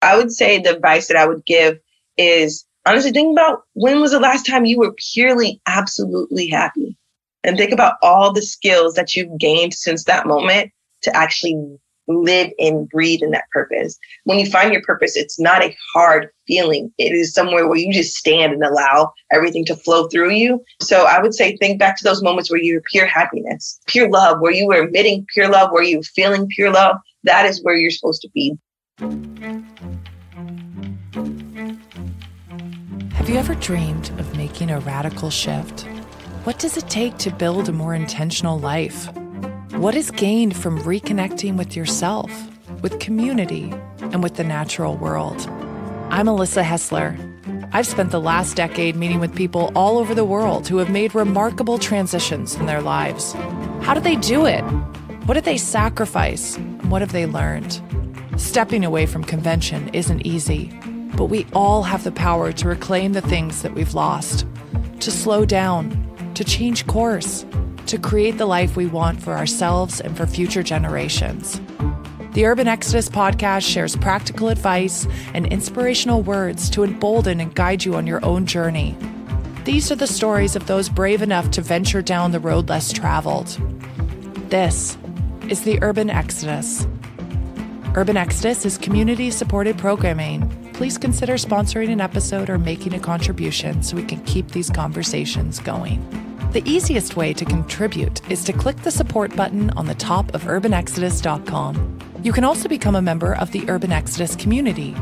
I would say the advice that I would give is honestly think about when was the last time you were purely, absolutely happy? And think about all the skills that you've gained since that moment to actually live and breathe in that purpose. When you find your purpose, it's not a hard feeling. It is somewhere where you just stand and allow everything to flow through you. So I would say think back to those moments where you were pure happiness, pure love, where you were emitting pure love, where you were feeling pure love. That is where you're supposed to be. Have you ever dreamed of making a radical shift? What does it take to build a more intentional life? What is gained from reconnecting with yourself, with community, and with the natural world? I'm Alyssa Hessler. I've spent the last decade meeting with people all over the world who have made remarkable transitions in their lives. How did they do it? What did they sacrifice? And what have they learned? Stepping away from convention isn't easy, but we all have the power to reclaim the things that we've lost, to slow down, to change course, to create the life we want for ourselves and for future generations. The Urban Exodus podcast shares practical advice and inspirational words to embolden and guide you on your own journey. These are the stories of those brave enough to venture down the road less traveled. This is the Urban Exodus. Urban Exodus is community-supported programming. Please consider sponsoring an episode or making a contribution so we can keep these conversations going. The easiest way to contribute is to click the support button on the top of urbanexodus.com. You can also become a member of the Urban Exodus community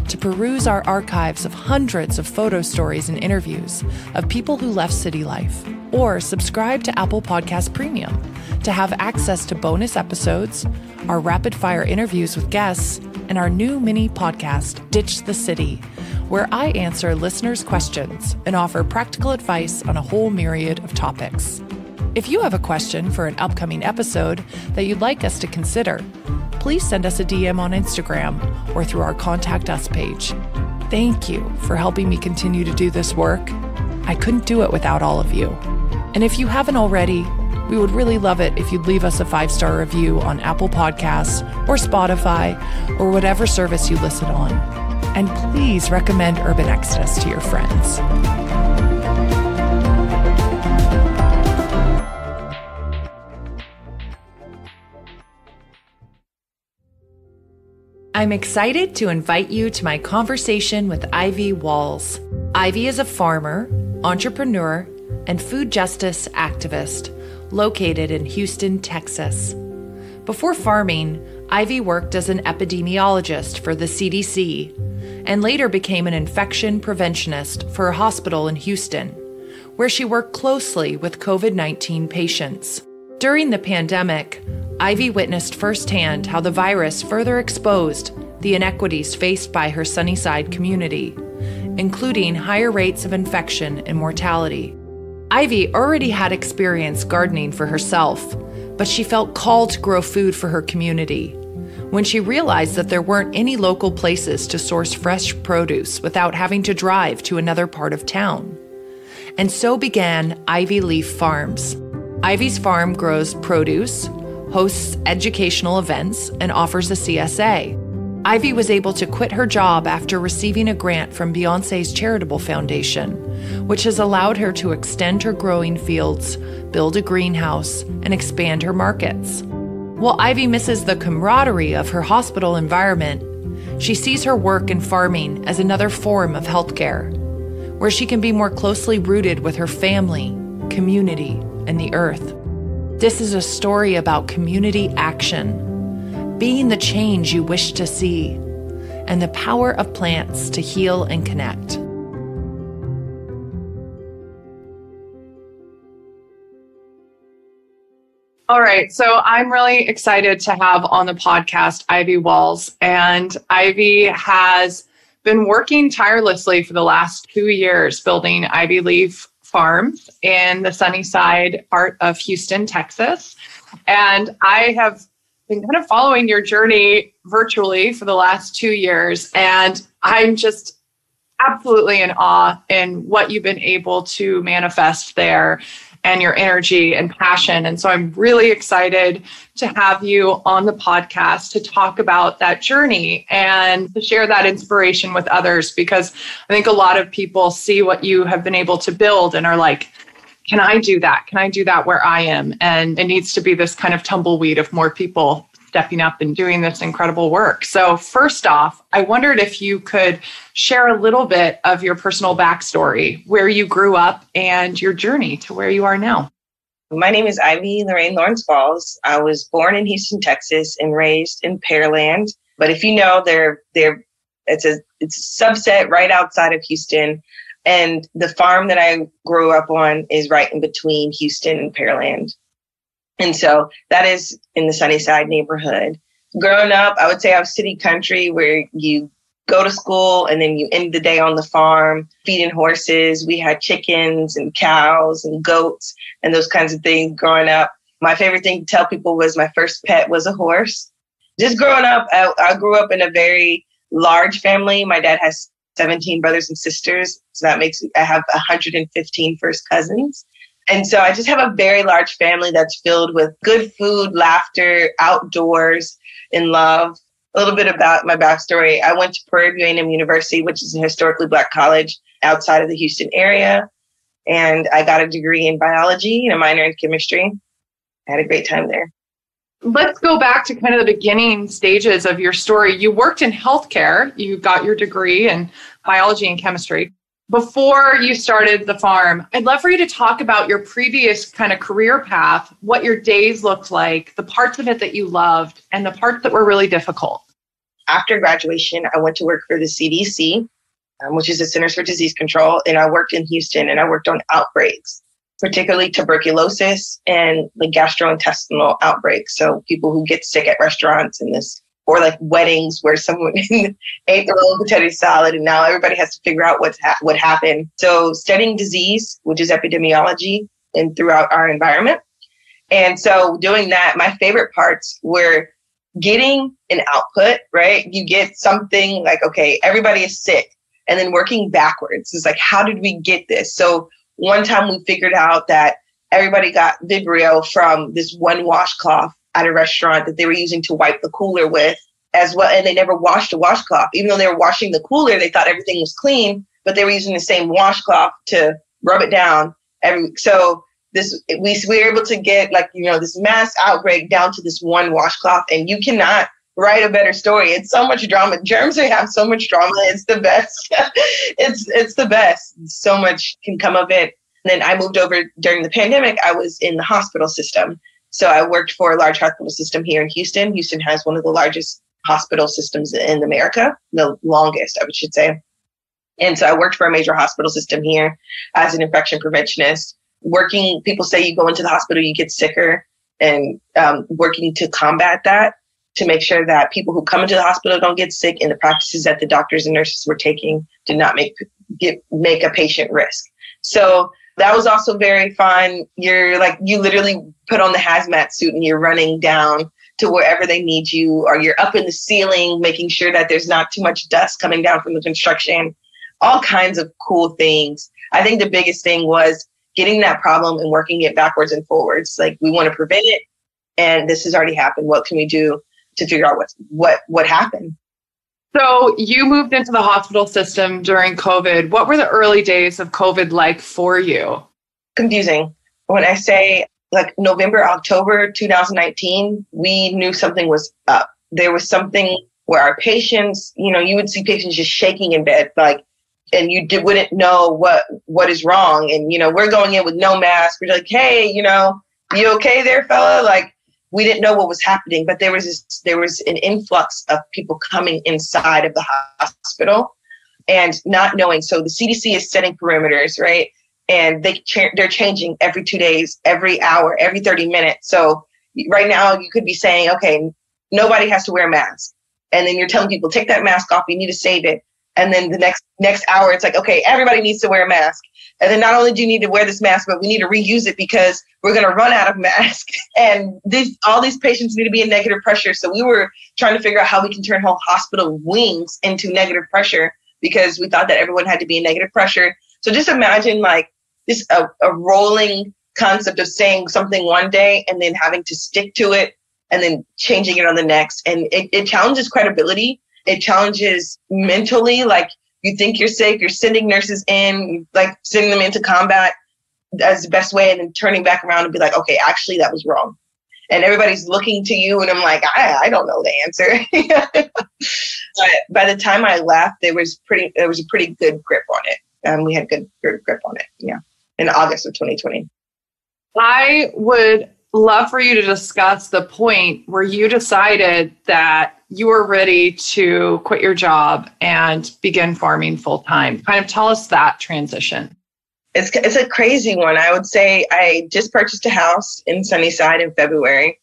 to peruse our archives of hundreds of photo stories and interviews of people who left city life, or subscribe to Apple Podcast Premium to have access to bonus episodes, our rapid-fire interviews with guests, and our new mini podcast, Ditch the City, where I answer listeners' questions and offer practical advice on a whole myriad of topics. If you have a question for an upcoming episode that you'd like us to consider, please send us a DM on Instagram or through our Contact Us page. Thank you for helping me continue to do this work. I couldn't do it without all of you. And if you haven't already, we would really love it if you'd leave us a 5-star review on Apple Podcasts or Spotify or whatever service you listen on. And please recommend Urban Exodus to your friends. I'm excited to invite you to my conversation with Ivy Walls. Ivy is a farmer, entrepreneur, and food justice activist located in Houston, Texas. Before farming, Ivy worked as an epidemiologist for the CDC and later became an infection preventionist for a hospital in Houston, where she worked closely with COVID-19 patients. During the pandemic, Ivy witnessed firsthand how the virus further exposed the inequities faced by her Sunnyside community, including higher rates of infection and mortality. Ivy already had experience gardening for herself, but she felt called to grow food for her community when she realized that there weren't any local places to source fresh produce without having to drive to another part of town. And so began Ivy Leaf Farms. Ivy's farm grows produce, hosts educational events, and offers a CSA. Ivy was able to quit her job after receiving a grant from Beyoncé's charitable foundation, which has allowed her to extend her growing fields, build a greenhouse, and expand her markets. While Ivy misses the camaraderie of her hospital environment, she sees her work in farming as another form of healthcare, where she can be more closely rooted with her family, community, and the earth. This is a story about community action, being the change you wish to see, and the power of plants to heal and connect. All right, so I'm really excited to have on the podcast Ivy Walls, and Ivy has been working tirelessly for the last 2 years building Ivy Leaf Farms in the Sunnyside part of Houston, Texas. And I have been kind of following your journey virtually for the last 2 years. And I'm just absolutely in awe in what you've been able to manifest there. and your energy and passion. And so I'm really excited to have you on the podcast to talk about that journey and to share that inspiration with others, because I think a lot of people see what you have been able to build and are like, can I do that? Can I do that where I am? And it needs to be this kind of tumbleweed of more people stepping up and doing this incredible work. So first off, I wondered if you could share a little bit of your personal backstory, where you grew up and your journey to where you are now. My name is Ivy Lorraine Lawrence Falls. I was born in Houston, Texas, and raised in Pearland. But if you know, it's a subset right outside of Houston. And the farm that I grew up on is right in between Houston and Pearland. And so that is in the Sunnyside neighborhood. Growing up, I would say I was city country, where you go to school and then you end the day on the farm feeding horses. We had chickens and cows and goats and those kinds of things growing up. My favorite thing to tell people was my first pet was a horse. Just growing up, I grew up in a very large family. My dad has 17 brothers and sisters. So that makes, I have 115 first cousins. And so I just have a very large family that's filled with good food, laughter, outdoors, and love. A little bit about my backstory. I went to Prairie View A&M University, which is a historically Black college outside of the Houston area. And I got a degree in biology and a minor in chemistry. I had a great time there. Let's go back to kind of the beginning stages of your story. You worked in healthcare. You got your degree in biology and chemistry. Before you started the farm, I'd love for you to talk about your previous kind of career path, what your days looked like, the parts of it that you loved, and the parts that were really difficult. After graduation, I went to work for the CDC, which is the Centers for Disease Control, and I worked in Houston, and I worked on outbreaks, particularly tuberculosis and the gastrointestinal outbreaks. So people who get sick at restaurants and this, or like weddings where someone ate a little potato salad and now everybody has to figure out what happened. So studying disease, which is epidemiology, and throughout our environment. And so doing that, my favorite parts were getting an output, right? You get something like, okay, everybody is sick. And then working backwards. It's like, how did we get this? So one time we figured out that everybody got Vibrio from this one washcloth at a restaurant that they were using to wipe the cooler with as well. And they never washed a washcloth. Even though they were washing the cooler, they thought everything was clean, but they were using the same washcloth to rub it down. So we were able to get this mass outbreak down to this one washcloth, and you cannot write a better story. It's so much drama. Germs have so much drama. It's the best. It's the best. So much can come of it. And then I moved over during the pandemic. I was in the hospital system. So I worked for a large hospital system here in Houston. Houston has one of the largest hospital systems in America, the longest, I should say. And so I worked for a major hospital system here as an infection preventionist. Working, people say you go into the hospital, you get sicker, and working to combat that, to make sure that people who come into the hospital don't get sick, and the practices that the doctors and nurses were taking did not make a patient risk. So that was also very fun. You literally put on the hazmat suit and you're running down to wherever they need you, or you're up in the ceiling, making sure that there's not too much dust coming down from the construction, all kinds of cool things. I think the biggest thing was getting that problem and working it backwards and forwards. Like, we want to prevent it, and this has already happened. What can we do to figure out what happened? So you moved into the hospital system during COVID. What were the early days of COVID like for you? Confusing. When I say November, October 2019, we knew something was up. There was something where our patients, you would see patients just shaking in bed, and you wouldn't know what is wrong. And, we're going in with no mask. We're like, hey, you okay there, fella? We didn't know what was happening, but there was an influx of people coming inside of the hospital and not knowing. So the CDC is setting perimeters, right? And they're changing every 2 days, every hour, every 30 minutes. So right now you could be saying, okay, nobody has to wear a mask. And then you're telling people, take that mask off. You need to save it. And then the next hour, it's like, okay, everybody needs to wear a mask. And then not only do you need to wear this mask, but we need to reuse it because we're going to run out of masks. And all these patients need to be in negative pressure. So we were trying to figure out how we can turn whole hospital wings into negative pressure, because we thought that everyone had to be in negative pressure. So just imagine this a rolling concept of saying something one day and then having to stick to it and then changing it on the next. And it challenges credibility. It challenges mentally. Like, you think you're sick, you're sending nurses in, like sending them into combat as the best way, and then turning back around and be like, okay, actually that was wrong. And everybody's looking to you, and I'm like, I don't know the answer. But by the time I left, there was a pretty good grip on it. We had good grip on it. Yeah. In August of 2020. I would love for you to discuss the point where you decided that you were ready to quit your job and begin farming full time. Kind of tell us that transition. It's a crazy one. I would say I just purchased a house in Sunnyside in February.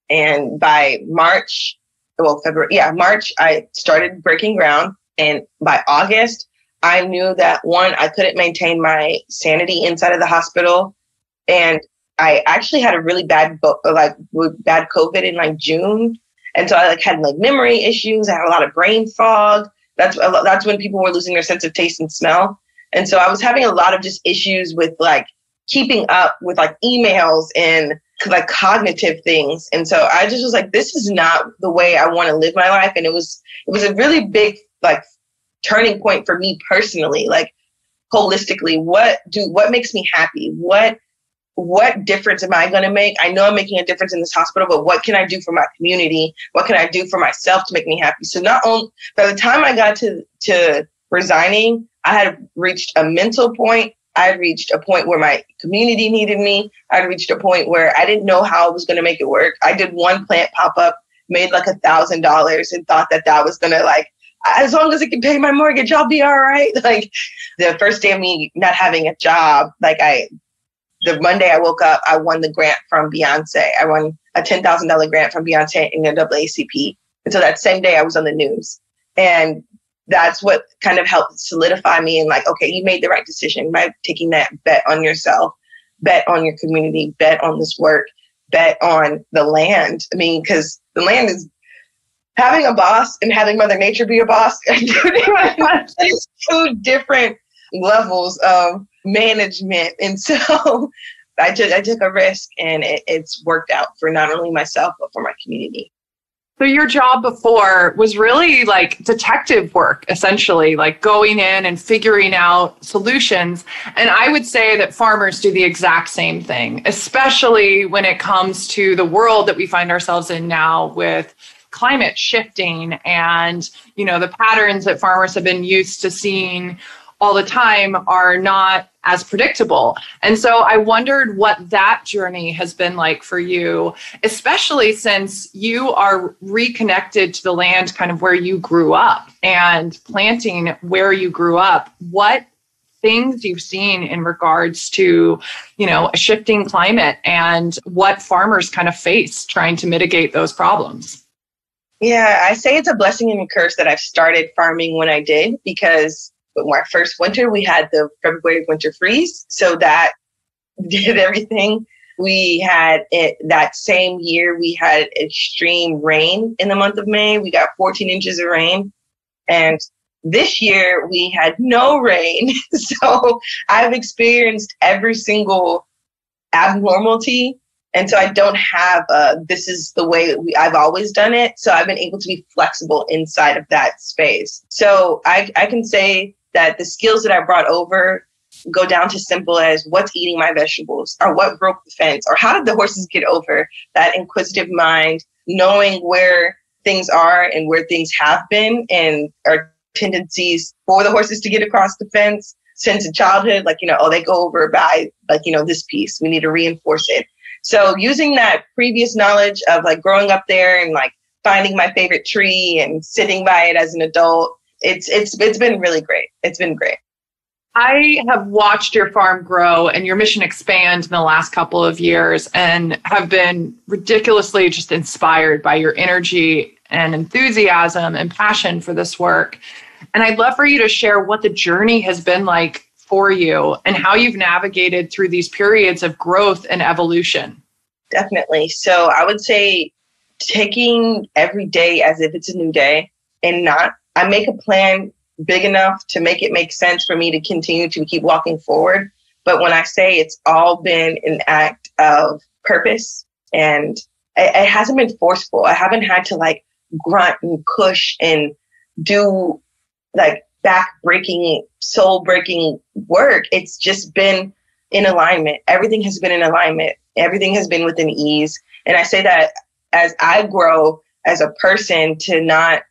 And by March, I started breaking ground. And by August, I knew that, one, I couldn't maintain my sanity inside of the hospital. And I actually had a really bad COVID in like June. And so I had memory issues. I had a lot of brain fog. That's when people were losing their sense of taste and smell. And so I was having a lot of just issues with keeping up with emails and cognitive things. And so I just was like, this is not the way I want to live my life. And it was a really big turning point for me personally, holistically. What makes me happy? What difference am I going to make? I know I'm making a difference in this hospital, but what can I do for my community? What can I do for myself to make me happy? So not only by the time I got to resigning, I had reached a mental point. I had reached a point where my community needed me. I had reached a point where I didn't know how I was going to make it work. I did one plant pop up, made $1,000 and thought that was going to as long as it can pay my mortgage, I'll be all right. The first day of me not having a job, the Monday I woke up, I won the grant from Beyoncé. I won a $10,000 grant from Beyoncé in the NAACP. And so that same day I was on the news. And that's what kind of helped solidify me and okay, you made the right decision by taking that bet on yourself, bet on your community, bet on this work, bet on the land. I mean, because the land is having a boss and having Mother Nature be a boss. It's two different levels of management. And so I took a risk, and it's worked out for not only myself, but for my community. So your job before was really detective work, essentially, going in and figuring out solutions. And I would say that farmers do the exact same thing, especially when it comes to the world that we find ourselves in now with climate shifting and, the patterns that farmers have been used to seeing all the time are not as predictable. And so I wondered what that journey has been like for you, especially since you are reconnected to the land kind of where you grew up and planting where you grew up. What things you've seen in regards to, a shifting climate and what farmers kind of face trying to mitigate those problems? Yeah, I say it's a blessing and a curse that I've started farming when I did, because our first winter, we had the February winter freeze. So that did everything. We had that same year, we had extreme rain in the month of May. We got 14 inches of rain. And this year we had no rain. So I've experienced every single abnormality. And so I don't have this is the way I've always done it. So I've been able to be flexible inside of that space. So I can say that the skills that I brought over go down to simple as what's eating my vegetables, or what broke the fence, or how did the horses get over, that inquisitive mind, knowing where things are and where things have been and our tendencies for the horses to get across the fence since childhood, they go over by this piece, we need to reinforce it. So using that previous knowledge of growing up there and finding my favorite tree and sitting by it as an adult, it's been really great. It's been great. I have watched your farm grow and your mission expand in the last couple of years and have been ridiculously just inspired by your energy and enthusiasm and passion for this work. And I'd love for you to share what the journey has been like for you and how you've navigated through these periods of growth and evolution. Definitely. So I would say taking every day as if it's a new day, and I make a plan big enough to make it make sense for me to continue to keep walking forward. But when I say it's all been an act of purpose, and it hasn't been forceful. I haven't had to like grunt and push and do like back-breaking, soul-breaking work. It's just been in alignment. Everything has been in alignment. Everything has been within ease. And I say that as I grow as a person to not,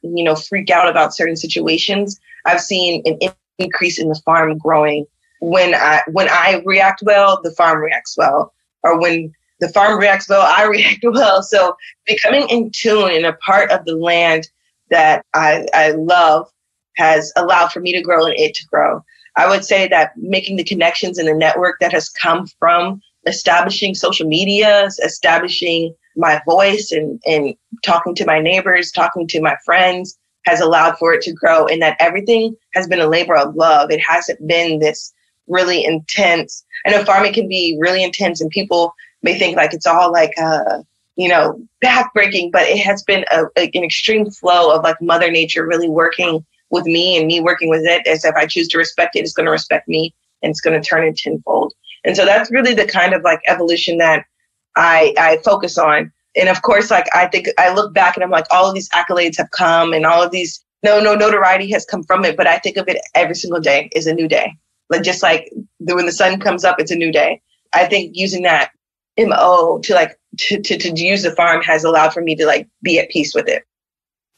freak out about certain situations. I've seen an increase in the farm growing. When I react well, the farm reacts well. Or when the farm reacts well, I react well. So becoming in tune and a part of the land that I love has allowed for me to grow and it to grow. I would say that making the connections in the network that has come from establishing social medias, establishing my voice and talking to my neighbors, talking to my friends has allowed for it to grow, and that everything has been a labor of love. It hasn't been this really intense. I know farming can be really intense and people may think like it's all like, backbreaking, but it has been an extreme flow of like Mother Nature really working with me and me working with it. As if I choose to respect it, it's going to respect me and it's going to turn it tenfold. And so that's really the kind of like evolution that I focus on. And of course, like I think I look back and I'm like, all of these accolades have come and all of these notoriety has come from it. But I think of it every single day is a new day. Like just like when the sun comes up, it's a new day. I think using that MO to use the farm has allowed for me to like be at peace with it.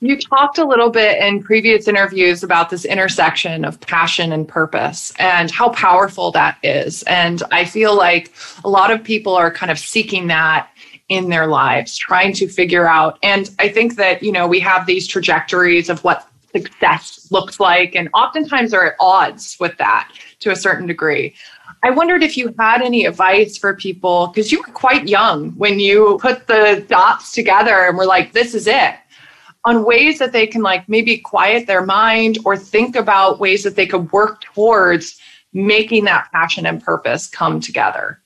You talked a little bit in previous interviews about this intersection of passion and purpose and how powerful that is. And I feel like a lot of people are kind of seeking that in their lives, trying to figure out. And I think that, we have these trajectories of what success looks like, and oftentimes are at odds with that to a certain degree. I wondered if you had any advice for people, because you were quite young when you put the dots together and were like, this is it, on ways that they can like maybe quiet their mind or think about ways that they could work towards making that passion and purpose come together.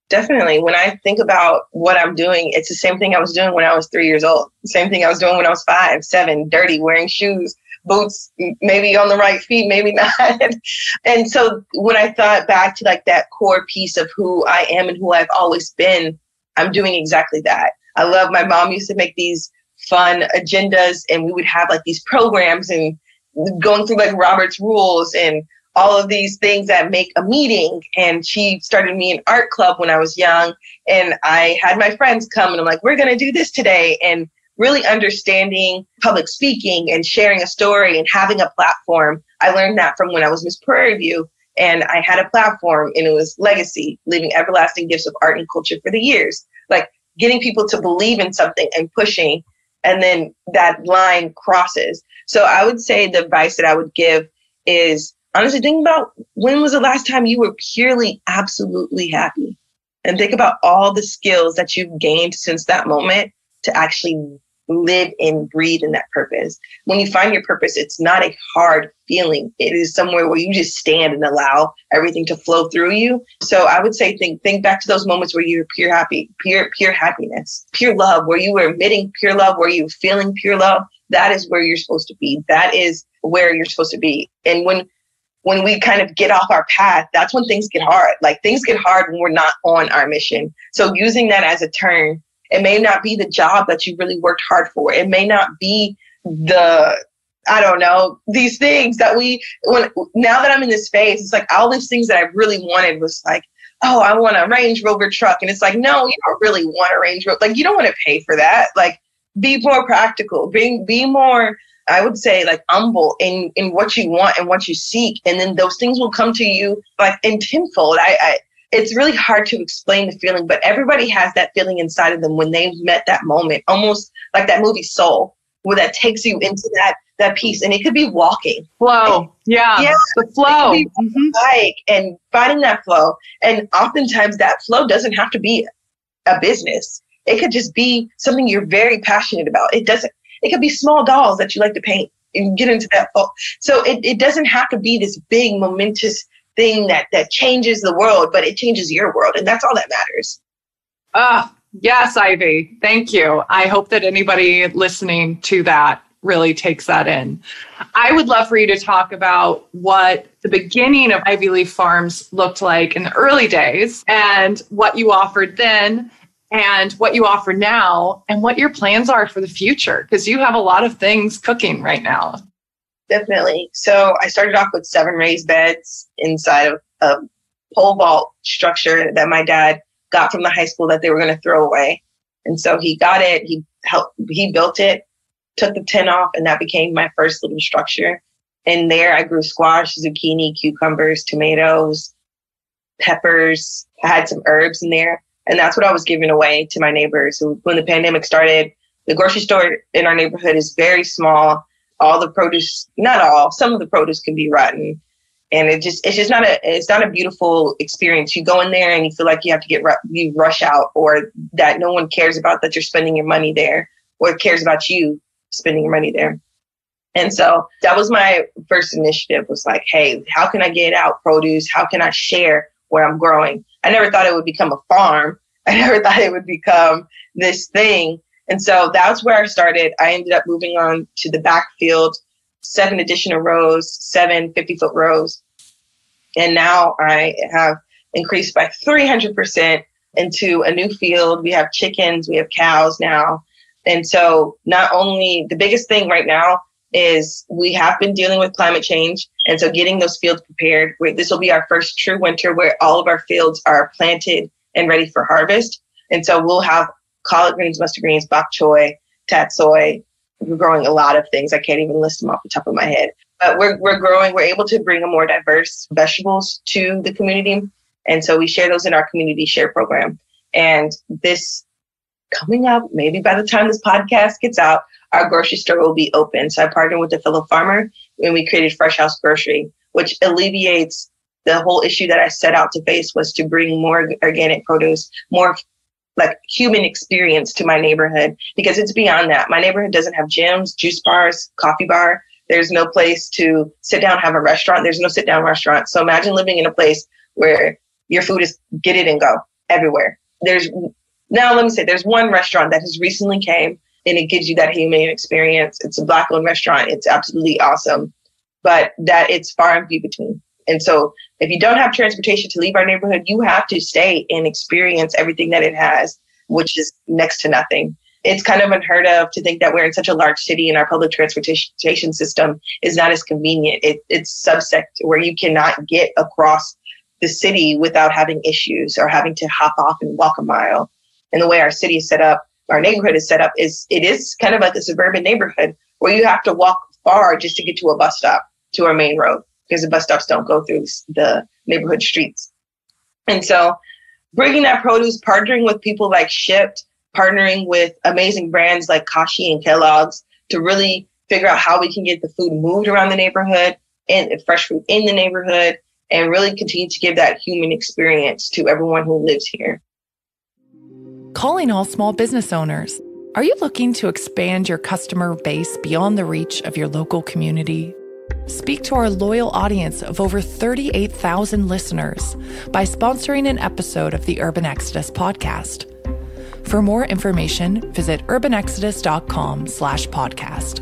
Definitely. When I think about what I'm doing, it's the same thing I was doing when I was 3 years old. Same thing I was doing when I was 5, 7, dirty, wearing shoes, boots, maybe on the right feet, maybe not. And so when I thought back to like that core piece of who I am and who I've always been, I'm doing exactly that. I love, my mom used to make these fun agendas and we would have like these programs and going through like Robert's rules and all of these things that make a meeting. And she started me an art club when I was young. And I had my friends come and I'm like, we're going to do this today. And really understanding public speaking and sharing a story and having a platform. I learned that from when I was Miss Prairie View. And I had a platform and it was legacy, leaving everlasting gifts of art and culture for the years. Like getting people to believe in something and pushing. And then that line crosses. So I would say the advice that I would give is honestly think about when was the last time you were purely, absolutely happy? And think about all the skills that you've gained since that moment to actually live and breathe in that purpose. When you find your purpose, it's not a hard feeling. It is somewhere where you just stand and allow everything to flow through you. So I would say think back to those moments where you were pure happiness, pure love, where you were emitting pure love, where you were feeling pure love. That is where you're supposed to be. That is where you're supposed to be. And when we kind of get off our path, that's when things get hard. Like things get hard when we're not on our mission. So using that as a turn, it may not be the job that you really worked hard for. It may not be these things that now that I'm in this phase, it's like all these things that I really wanted was like, oh, I want a Range Rover truck. And it's like, no, you don't really want a Range Rover. Like, you don't want to pay for that. Like, be more practical, be more, I would say, like humble in what you want and what you seek. And then those things will come to you like in tenfold. It's really hard to explain the feeling, but everybody has that feeling inside of them when they've met that moment, almost like that movie Soul, where that takes you into that piece. And it could be walking. Flow. Yeah. The flow. Like, and finding that flow. And oftentimes that flow doesn't have to be a business. It could just be something you're very passionate about. It could be small dolls that you like to paint and get into that flow. So it doesn't have to be this big momentous thing that changes the world, but it changes your world. And that's all that matters. Yes, Ivy. Thank you. I hope that anybody listening to that really takes that in. I would love for you to talk about what the beginning of Ivy Leaf Farms looked like in the early days and what you offered then and what you offer now and what your plans are for the future, because you have a lot of things cooking right now. Definitely. So I started off with 7 raised beds inside of a pole vault structure that my dad got from the high school that they were going to throw away. And so he got it, he built it, took the tin off, and that became my first little structure. And there I grew squash, zucchini, cucumbers, tomatoes, peppers. I had some herbs in there. And that's what I was giving away to my neighbors. So when the pandemic started, the grocery store in our neighborhood is very small. All the produce, not all, some of the produce can be rotten. And it's just not a beautiful experience. You go in there and you feel like you have to you rush out, or that no one cares about that you're spending your money there, or cares about you spending your money there. And so that was my first initiative, was like, hey, how can I get out produce? How can I share what I'm growing? I never thought it would become a farm. I never thought it would become this thing. And so that's where I started. I ended up moving on to the backfield, 7 additional rows, 7 50-foot rows. And now I have increased by 300% into a new field. We have chickens, we have cows now. And so not only, the biggest thing right now is we have been dealing with climate change. And so getting those fields prepared, this will be our first true winter where all of our fields are planted and ready for harvest. And so we'll have collard greens, mustard greens, bok choy, tatsoi. We're growing a lot of things. I can't even list them off the top of my head. But we're able to bring a more diverse vegetables to the community. And so we share those in our community share program. And this coming up, maybe by the time this podcast gets out, our grocery store will be open. So I partnered with a fellow farmer and we created Fresh House Grocery, which alleviates the whole issue that I set out to face, was to bring more organic produce, more like human experience to my neighborhood, because it's beyond that. My neighborhood doesn't have gyms, juice bars, coffee bar. There's no place to sit down, have a restaurant. There's no sit down restaurant. So imagine living in a place where your food is get it and go everywhere. There's one restaurant that has recently came and it gives you that human experience. It's a Black-owned restaurant. It's absolutely awesome, but that it's far and few between. And so if you don't have transportation to leave our neighborhood, you have to stay and experience everything that it has, which is next to nothing. It's kind of unheard of to think that we're in such a large city and our public transportation system is not as convenient. It's subsect where you cannot get across the city without having issues or having to hop off and walk a mile. And the way our city is set up, our neighborhood is set up, it is kind of like a suburban neighborhood where you have to walk far just to get to a bus stop, to our main road, because the bus stops don't go through the neighborhood streets. And so bringing that produce, partnering with people like Shipt, partnering with amazing brands like Kashi and Kellogg's to really figure out how we can get the food moved around the neighborhood and fresh food in the neighborhood, and really continue to give that human experience to everyone who lives here. Calling all small business owners. Are you looking to expand your customer base beyond the reach of your local community? Speak to our loyal audience of over 38,000 listeners by sponsoring an episode of the Urban Exodus podcast. For more information, visit urbanexodus.com/podcast.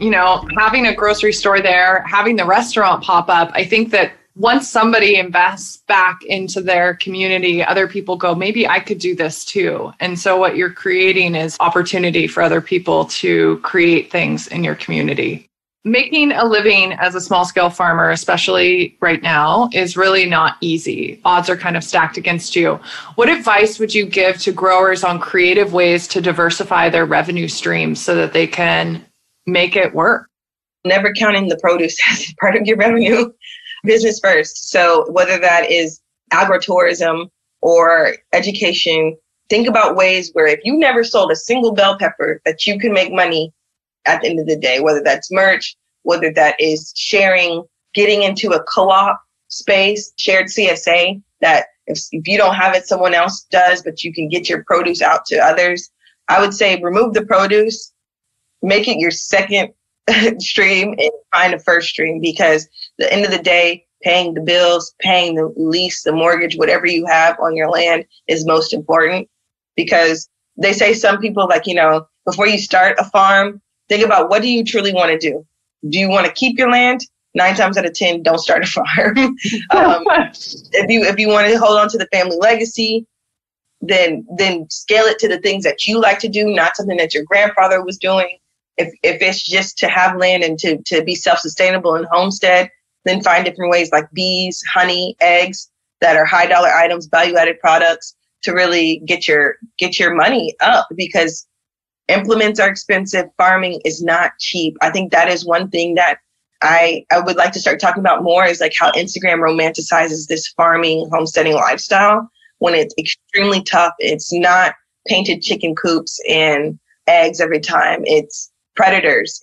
You know, having a grocery store there, having the restaurant pop up, I think that once somebody invests back into their community, other people go, maybe I could do this too. And so what you're creating is opportunity for other people to create things in your community. Making a living as a small scale farmer, especially right now, is really not easy. Odds are kind of stacked against you. What advice would you give to growers on creative ways to diversify their revenue streams so that they can make it work? Never counting the produce as part of your revenue. Business first. So whether that is agritourism or education, think about ways where if you never sold a single bell pepper, that you can make money at the end of the day, whether that's merch, whether that is sharing, getting into a co-op space, shared CSA, that if you don't have it, someone else does, but you can get your produce out to others. I would say remove the produce, make it your second stream and find a first stream, because at the end of the day, paying the bills, paying the lease, the mortgage, whatever you have on your land is most important. Because they say some people, like, before you start a farm, think about, what do you truly want to do? Do you want to keep your land? 9 times out of 10, don't start a farm. If you want to hold on to the family legacy, then scale it to the things that you like to do, not something that your grandfather was doing. If it's just to have land and to be self-sustainable and homestead, then find different ways like bees, honey, eggs that are high dollar items, value-added products to really get your money up, because implements are expensive. Farming is not cheap. I think that is one thing that I would like to start talking about more, is like how Instagram romanticizes this farming, homesteading lifestyle when it's extremely tough. It's not painted chicken coops and eggs every time. It's predators,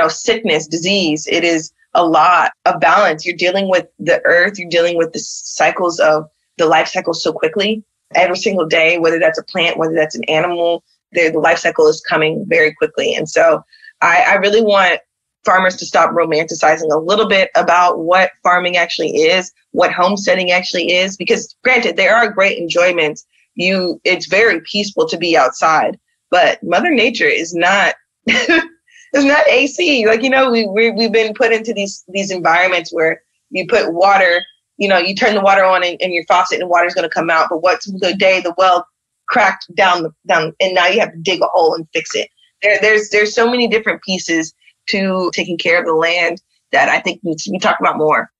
sickness, disease. It is a lot of balance. You're dealing with the earth. You're dealing with the cycles of the life cycle so quickly every single day, whether that's a plant, whether that's an animal, the life cycle is coming very quickly. And so I really want farmers to stop romanticizing a little bit about what farming actually is, what homesteading actually is, because granted, there are great enjoyments. It's very peaceful to be outside, but Mother Nature is not, it's not AC. Like, we've been put into these environments where you put water, you turn the water on in your faucet and water's going to come out. But what's the day the well cracked down, and now you have to dig a hole and fix it. There's so many different pieces to taking care of the land that I think needs to be talked about more.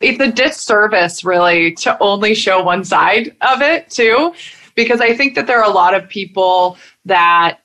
It's a disservice, really, to only show one side of it, too, because I think that there are a lot of people that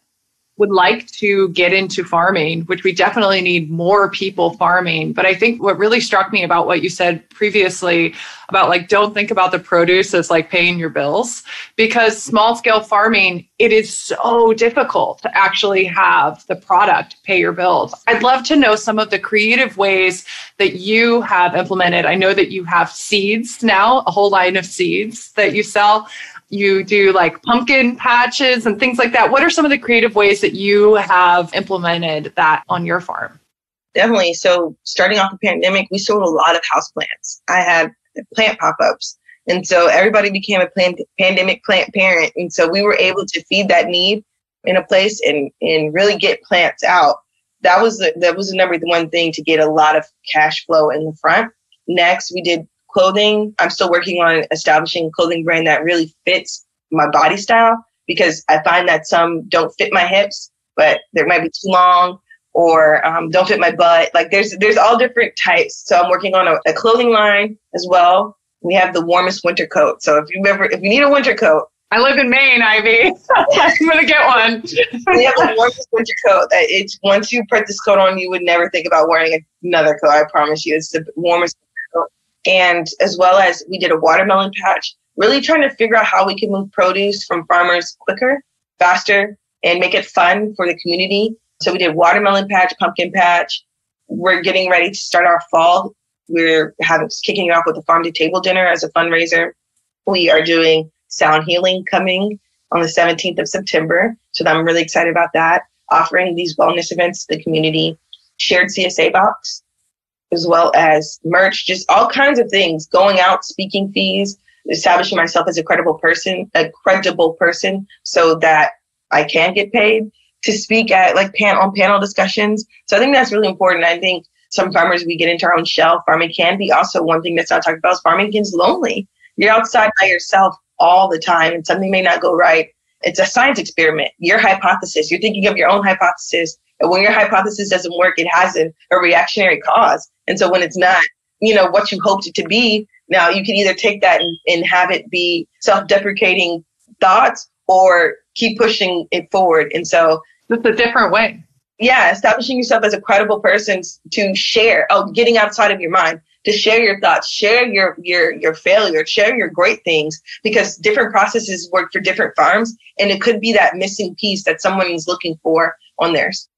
would like to get into farming, which we definitely need more people farming. But I think what really struck me about what you said previously about don't think about the produce as paying your bills, because small scale farming, it is so difficult to actually have the product pay your bills. I'd love to know some of the creative ways that you have implemented. I know that you have seeds now, a whole line of seeds that you sell. You do pumpkin patches and things like that. What are some of the creative ways that you have implemented that on your farm? Definitely. So starting off the pandemic, we sold a lot of houseplants. I had plant pop-ups. And so everybody became a pandemic plant parent. And so we were able to feed that need in a place and really get plants out. That was the number one thing to get a lot of cash flow in the front. Next, we did clothing. I'm still working on establishing a clothing brand that really fits my body style, because I find that some don't fit my hips, but they might be too long, or don't fit my butt. There's all different types. So I'm working on a clothing line as well. We have the warmest winter coat. So if you need a winter coat, I live in Maine, Ivy. I'm going to get one. We have the warmest winter coat. Once you put this coat on, you would never think about wearing another coat. I promise you, it's the warmest winter coat. And as well as we did a watermelon patch, really trying to figure out how we can move produce from farmers quicker, faster, and make it fun for the community. So we did watermelon patch, pumpkin patch. We're getting ready to start our fall. We're kicking it off with a farm to table dinner as a fundraiser. We are doing sound healing coming on the 17th of September. So I'm really excited about that. Offering these wellness events to the community, shared CSA box, as well as merch, just all kinds of things, going out, speaking fees, establishing myself as a credible person so that I can get paid to speak at panel discussions. So I think that's really important. I think some farmers, we get into our own shell. Farming can be also one thing that's not talked about is farming is lonely. You're outside by yourself all the time and something may not go right. It's a science experiment. Your hypothesis, you're thinking of your own hypothesis. And when your hypothesis doesn't work, it has a reactionary cause. And so when it's not, what you hoped it to be, now you can either take that and have it be self-deprecating thoughts or keep pushing it forward. And so it's a different way. Yeah, establishing yourself as a credible person to share, getting outside of your mind, to share your thoughts, share your failure, share your great things, because different processes work for different farms. And it could be that missing piece that someone is looking for on theirs.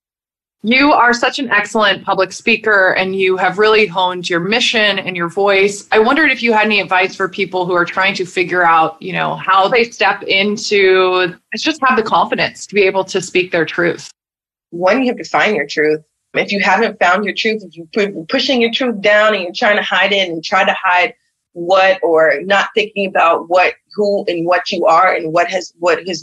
You are such an excellent public speaker and you have really honed your mission and your voice. I wondered if you had any advice for people who are trying to figure out, how they step into, just have the confidence to be able to speak their truth. One, you have to find your truth. If you haven't found your truth, if you're pushing your truth down and you're trying to hide it and try to hide what, or not thinking about what, who and what you are and what has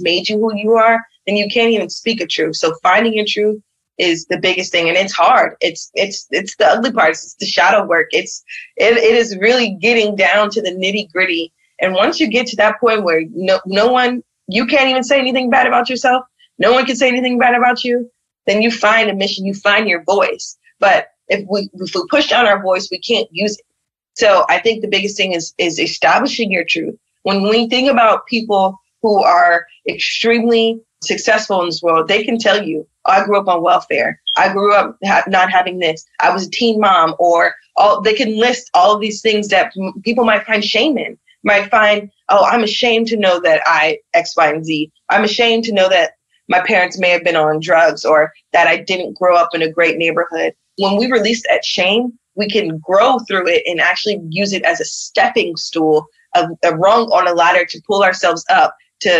made you who you are, then you can't even speak a truth. So finding your truth is the biggest thing. And it's hard. It's the ugly parts. It's the shadow work. It is really getting down to the nitty gritty. And once you get to that point where no one, you can't even say anything bad about yourself, no one can say anything bad about you, then you find a mission, you find your voice. But if we push down our voice, we can't use it. So I think the biggest thing is establishing your truth. When we think about people who are extremely successful in this world, they can tell you, I grew up on welfare. I grew up not having this. I was a teen mom, or they can list all of these things that people might find shame in. Might find, oh, I'm ashamed to know that I X, Y, and Z. I'm ashamed to know that my parents may have been on drugs, or that I didn't grow up in a great neighborhood. When we release that shame, we can grow through it and actually use it as a stepping stool, a rung on a ladder to pull ourselves up.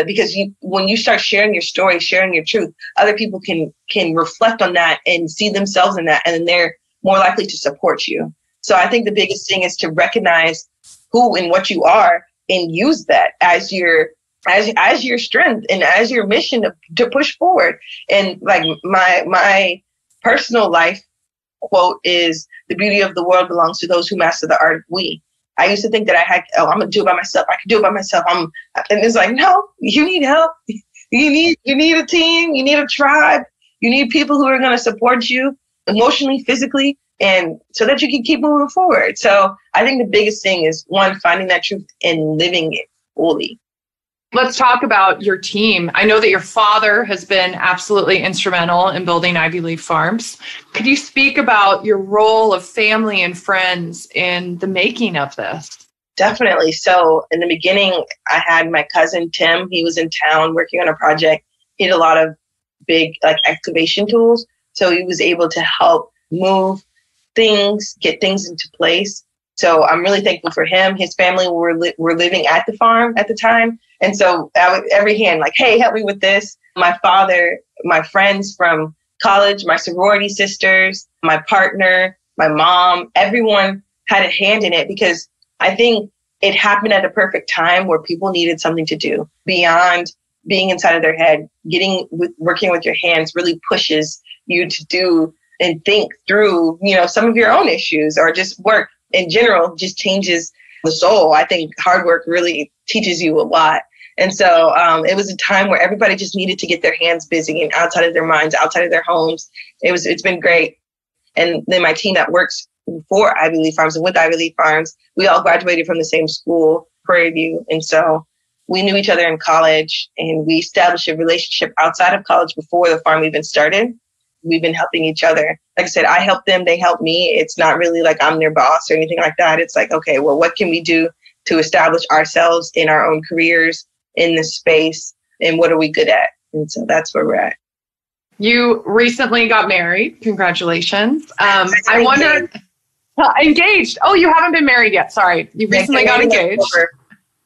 Because when you start sharing your story, sharing your truth, other people can reflect on that and see themselves in that, and then they're more likely to support you. So I think the biggest thing is to recognize who and what you are and use that as your strength and as your mission to push forward. And like my personal life quote is, the beauty of the world belongs to those who master the art of we. I used to think that I'm going to do it by myself. I can do it by myself. And it's like, no, you need help. You need a team. You need a tribe. You need people who are going to support you emotionally, physically, and so that you can keep moving forward. So I think the biggest thing is, one, finding that truth and living it fully. Let's talk about your team. I know that your father has been absolutely instrumental in building Ivy Leaf Farms. Could you speak about your role of family and friends in the making of this? Definitely. So in the beginning, I had my cousin, Tim. He was in town working on a project. He had a lot of big excavation tools. So he was able to help move things, get things into place. So I'm really thankful for him. His family were living at the farm at the time. And so every hand, like, hey, help me with this. My father, my friends from college, my sorority sisters, my partner, my mom, everyone had a hand in it, because I think it happened at a perfect time where people needed something to do beyond being inside of their head. Working with your hands really pushes you to do and think through, some of your own issues, or just work in general just changes the soul. I think hard work really teaches you a lot. And so it was a time where everybody just needed to get their hands busy and outside of their minds, outside of their homes. It's been great. And then my team that works for Ivy Leaf Farms and with Ivy Leaf Farms, we all graduated from the same school, Prairie View. And so we knew each other in college, and we established a relationship outside of college before the farm even started. We've been helping each other. Like I said, I help them, they help me. It's not really like I'm their boss or anything like that. It's like, okay, well, what can we do to establish ourselves in our own careers in this space, and what are we good at? And so that's where we're at. You recently got married. Congratulations. I wondered, engaged. Oh, you haven't been married yet. Sorry. You recently got engaged.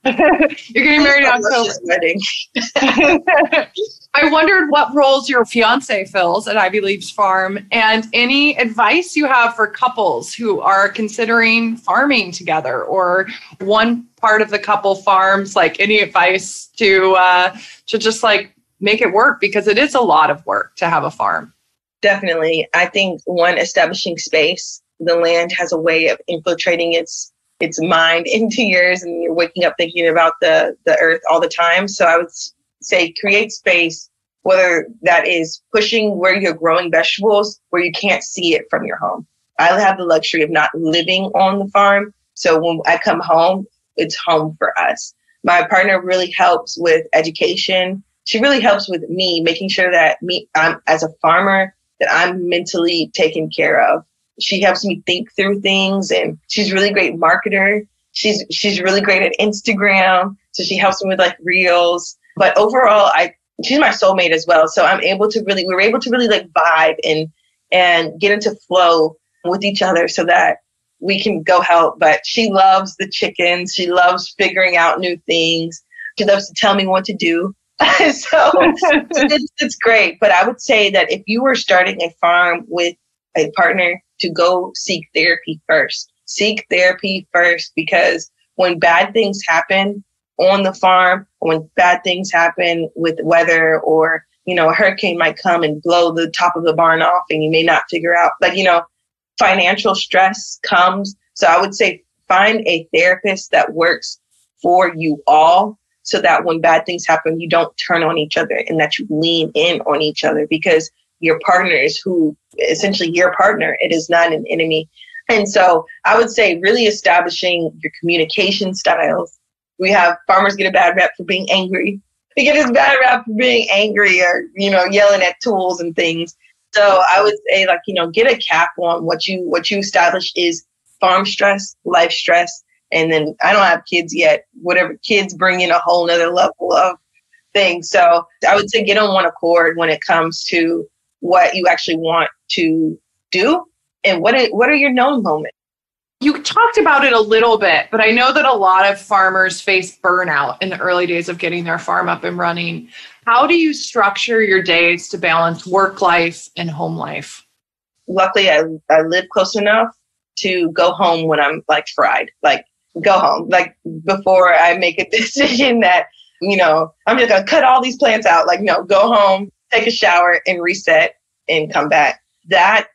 You're getting married in October. I wondered what roles your fiance fills at Ivy Leaf's farm, and any advice you have for couples who are considering farming together, or one part of the couple farms, like any advice to just like make it work, because it is a lot of work to have a farm. Definitely. I think, one, establishing space. The land has a way of infiltrating its mind into yours, and you're waking up thinking about the earth all the time. So I would say create space, whether that is pushing where you're growing vegetables where you can't see it from your home. I have the luxury of not living on the farm. So when I come home, it's home for us. My partner really helps with education. She really helps with me, making sure that I'm, as a farmer, that I'm mentally taken care of. She helps me think through things, and she's a really great marketer. She's really great at Instagram. So she helps me with like reels. But overall, she's my soulmate as well. So we're able to really like vibe and get into flow with each other so that we can go help. But she loves the chickens. She loves figuring out new things. She loves to tell me what to do. So it's great. But I would say that if you were starting a farm with a partner, to go seek therapy first. Seek therapy first, because when bad things happen on the farm, when bad things happen with weather, or, a hurricane might come and blow the top of the barn off and you may not figure out, financial stress comes. So I would say find a therapist that works for you all, so that when bad things happen, you don't turn on each other and that you lean in on each other, because your partner is essentially your partner. It is not an enemy. And so I would say really establishing your communication styles. We have farmers get a bad rep for being angry. They get this bad rep for being angry or, yelling at tools and things. So I would say get a cap on what you establish is farm stress, life stress. And then I don't have kids yet. Whatever, kids bring in a whole nother level of things. So I would say get on one accord when it comes to what you actually want to do and what are your known moments. You talked about it a little bit, but I know that a lot of farmers face burnout in the early days of getting their farm up and running. How do you structure your days to balance work life and home life? Luckily, I live close enough to go home when I'm fried. Go home, before I make a decision that, I'm just going to cut all these plants out. No, go home, take a shower and reset and come back. That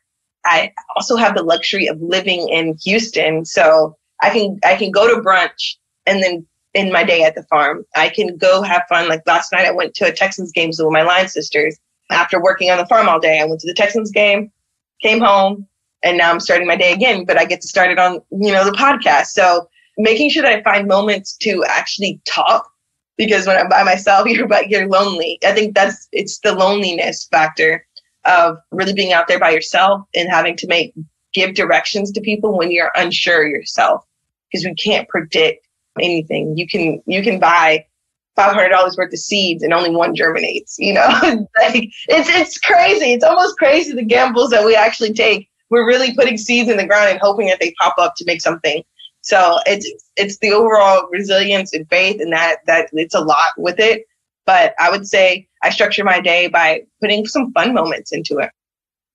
I also have the luxury of living in Houston. So I can go to brunch and then in my day at the farm, I can go have fun. Like last night, I went to a Texans game with my line sisters. After working on the farm all day, I went to the Texans game, came home, and now I'm starting my day again, but I get to start it on, the podcast. So making sure that I find moments to actually talk, because when I'm by myself, you're lonely. I think it's the loneliness factor of really being out there by yourself and having to give directions to people when you're unsure yourself, because we can't predict anything. You can buy $500 worth of seeds and only one germinates, it's crazy. It's almost crazy, the gambles that we actually take. We're really putting seeds in the ground and hoping that they pop up to make something. So it's the overall resilience and faith, and that it's a lot with it. But I would say I structure my day by putting some fun moments into it.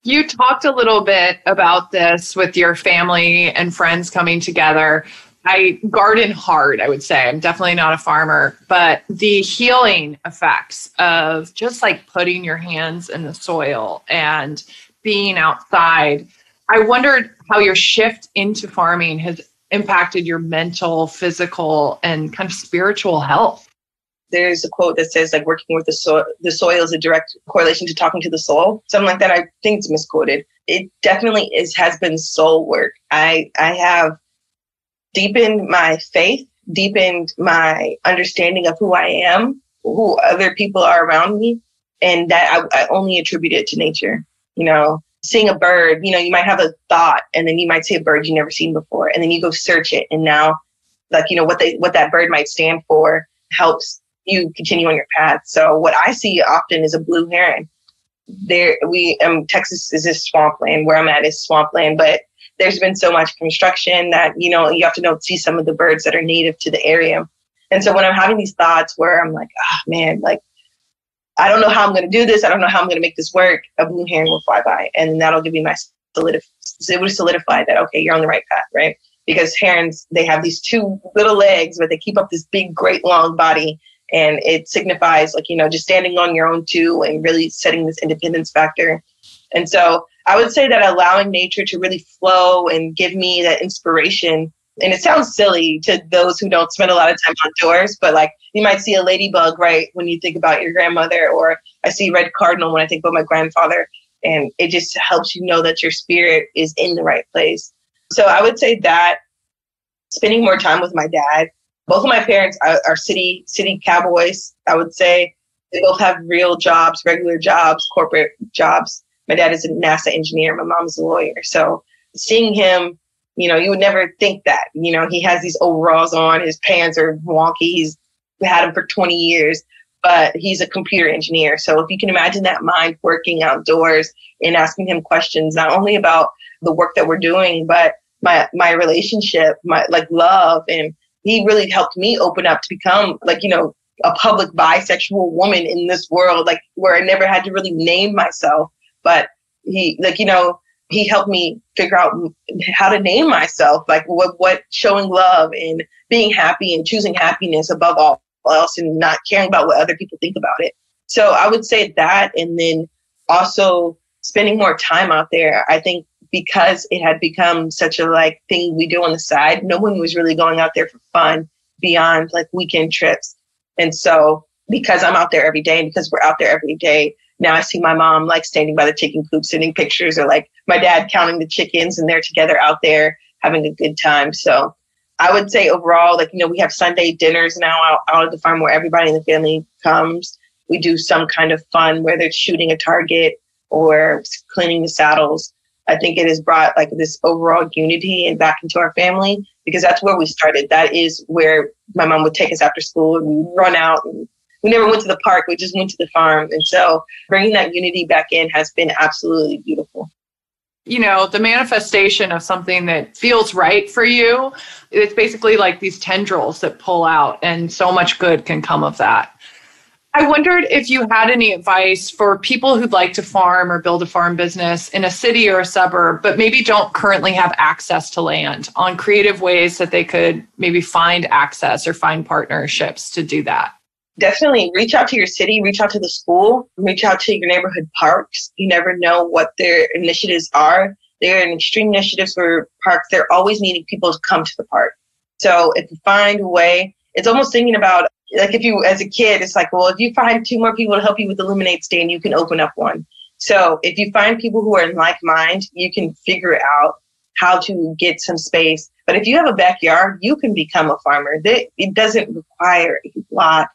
You talked a little bit about this with your family and friends coming together. I garden hard, I would say. I'm definitely not a farmer, but the healing effects of just putting your hands in the soil and being outside. I wondered how your shift into farming has impacted your mental, physical, and kind of spiritual health. There's a quote that says working with the soil is a direct correlation to talking to the soul. Something like that. I think it's misquoted. It definitely has been soul work. I have deepened my faith, deepened my understanding of who I am, who other people are around me, and that I only attribute it to nature. Seeing a bird, you might have a thought and then you might see a bird you've never seen before, and then you go search it, and now what that bird might stand for helps you continue on your path. So what I see often is a blue heron. Texas is a swampland. Where I'm at is swampland, but there's been so much construction that, you have to see some of the birds that are native to the area. And so when I'm having these thoughts where I'm I don't know how I'm going to do this, I don't know how I'm going to make this work, a blue heron will fly by, and that'll give me it would solidify that, okay, you're on the right path, right? Because herons, they have these two little legs, but they keep up this big, great long body. And it signifies just standing on your own too, and really setting this independence factor. And so I would say that allowing nature to really flow and give me that inspiration. And it sounds silly to those who don't spend a lot of time outdoors, but you might see a ladybug, right, when you think about your grandmother, or I see red cardinal when I think about my grandfather. And it just helps you know that your spirit is in the right place. So I would say that spending more time with my dad. Both of my parents are city cowboys, I would say. They both have real jobs, regular jobs, corporate jobs. My dad is a NASA engineer. My mom is a lawyer. So seeing him, you would never think that. He has these overalls on. His pants are wonky. He's had them for 20 years, but he's a computer engineer. So if you can imagine that mind working outdoors and asking him questions, not only about the work that we're doing, but my relationship, my love, and he really helped me open up to become a public bisexual woman in this world, where I never had to really name myself. But he, he helped me figure out how to name myself, like what showing love and being happy and choosing happiness above all else and not caring about what other people think about it. So I would say that, and then also spending more time out there. I think because it had become such a like thing we do on the side, no one was really going out there for fun beyond like weekend trips. And so because I'm out there every day and because we're out there every day, now I see my mom like standing by the chicken coop, sending pictures, or like my dad counting the chickens, and they're together out there having a good time. So I would say overall, like, we have Sunday dinners now out at the farm where everybody in the family comes. We do some kind of fun, whether it's shooting a target or cleaning the saddles. I think it has brought like this overall unity and back into our family, because that's where we started. That is where my mom would take us after school and we run out, and we never went to the park. We just went to the farm. And so bringing that unity back in has been absolutely beautiful. The manifestation of something that feels right for you, it's basically like these tendrils that pull out, and so much good can come of that. I wondered if you had any advice for people who'd like to farm or build a farm business in a city or a suburb, but maybe don't currently have access to land, on creative ways that they could maybe find access or find partnerships to do that. Definitely reach out to your city, reach out to the school, reach out to your neighborhood parks. You never know what their initiatives are. They're an extreme initiatives for parks. They're always needing people to come to the park. So if you find a way, it's almost thinking about, like, if you, as a kid, it's like, well, if you find 2 more people to help you with the lemonade stand, you can open up one. So if you find people who are in like mind, you can figure out how to get some space. But if you have a backyard, you can become a farmer. It doesn't require a lot.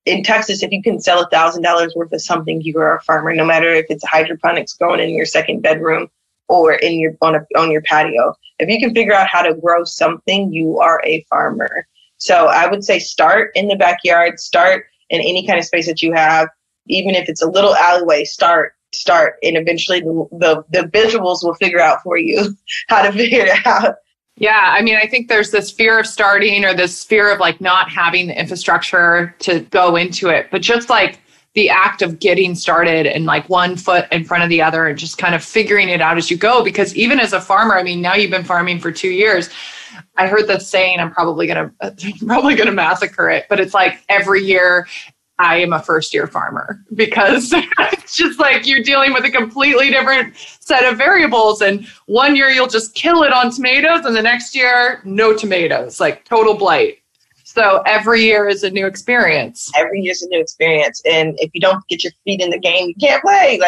In Texas, if you can sell $1,000 worth of something, you are a farmer, no matter if it's hydroponics growing in your second bedroom or on your patio. If you can figure out how to grow something, you are a farmer. So I would say start in the backyard, start in any kind of space that you have, even if it's a little alleyway, start, and eventually the visuals will figure out for you how to figure it out. Yeah, I think there's this fear of starting, or this fear of like not having the infrastructure to go into it, but just like the act of getting started and like one foot in front of the other and just kind of figuring it out as you go. Because even as a farmer, now you've been farming for 2 years. I heard the saying, I'm probably gonna massacre it, but it's like every year I am a first-year farmer, because it's just like you're dealing with a completely different set of variables. And one year you'll just kill it on tomatoes, and the next year, no tomatoes, like total blight. So every year is a new experience. Every year is a new experience. And if you don't get your feet in the game, you can't play,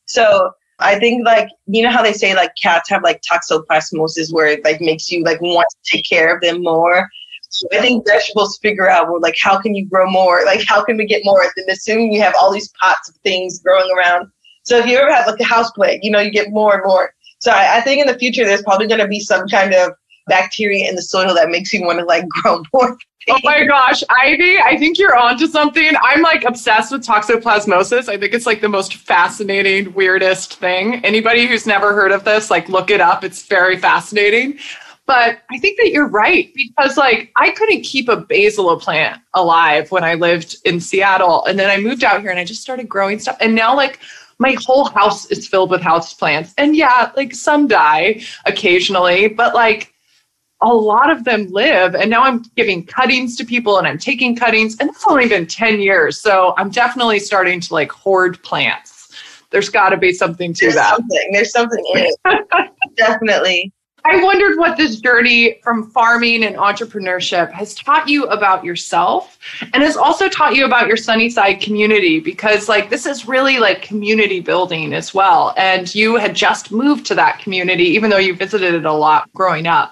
So I think, how they say like cats have like toxoplasmosis, where it like makes you like want to take care of them more. So I think vegetables figure out, well, like, how can you grow more? Like, how can we get more? Then assuming you have all these pots of things growing around. So if you ever have like a house plant, you get more and more. So I think in the future, there's probably going to be some kind of bacteria in the soil that makes you want to like grow more things. Oh my gosh, Ivy, I think you're onto something. I'm like obsessed with toxoplasmosis. I think it's like the most fascinating, weirdest thing. Anybody who's never heard of this, like look it up. It's very fascinating. But I think that you're right, because like I couldn't keep a basil plant alive when I lived in Seattle. And then I moved out here and I just started growing stuff. And now like my whole house is filled with house plants. And yeah, like some die occasionally, but like a lot of them live. And now I'm giving cuttings to people, and I'm taking cuttings, and it's only been 10 years. So I'm definitely starting to like hoard plants. There's got to be something to that. There's something in it. Definitely. I wondered what this journey from farming and entrepreneurship has taught you about yourself, and has also taught you about your Sunnyside community, because like this is really like community building as well. And you had just moved to that community, even though you visited it a lot growing up.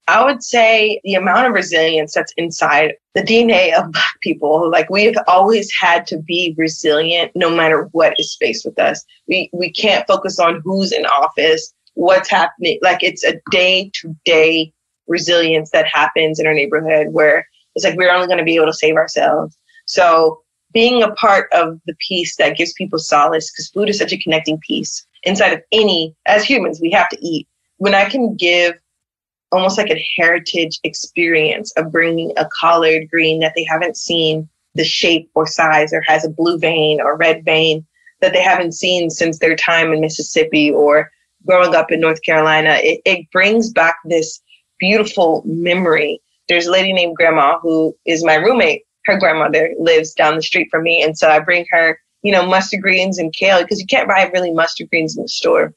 I would say the amount of resilience that's inside the DNA of Black people. Like, we've always had to be resilient no matter what is faced with us. We can't focus on who's in office, what's happening. Like, it's a day-to-day resilience that happens in our neighborhood, where it's like we're only going to be able to save ourselves. So being a part of the piece that gives people solace, because food is such a connecting piece inside of as humans, we have to eat. When I can give almost like a heritage experience of bringing a collard green that they haven't seen the shape or size, or has a blue vein or red vein, that they haven't seen since their time in Mississippi or growing up in North Carolina. It brings back this beautiful memory. There's a lady named Grandma who is my roommate. Her grandmother lives down the street from me. And so I bring her, mustard greens and kale, because you can't buy really mustard greens in the store.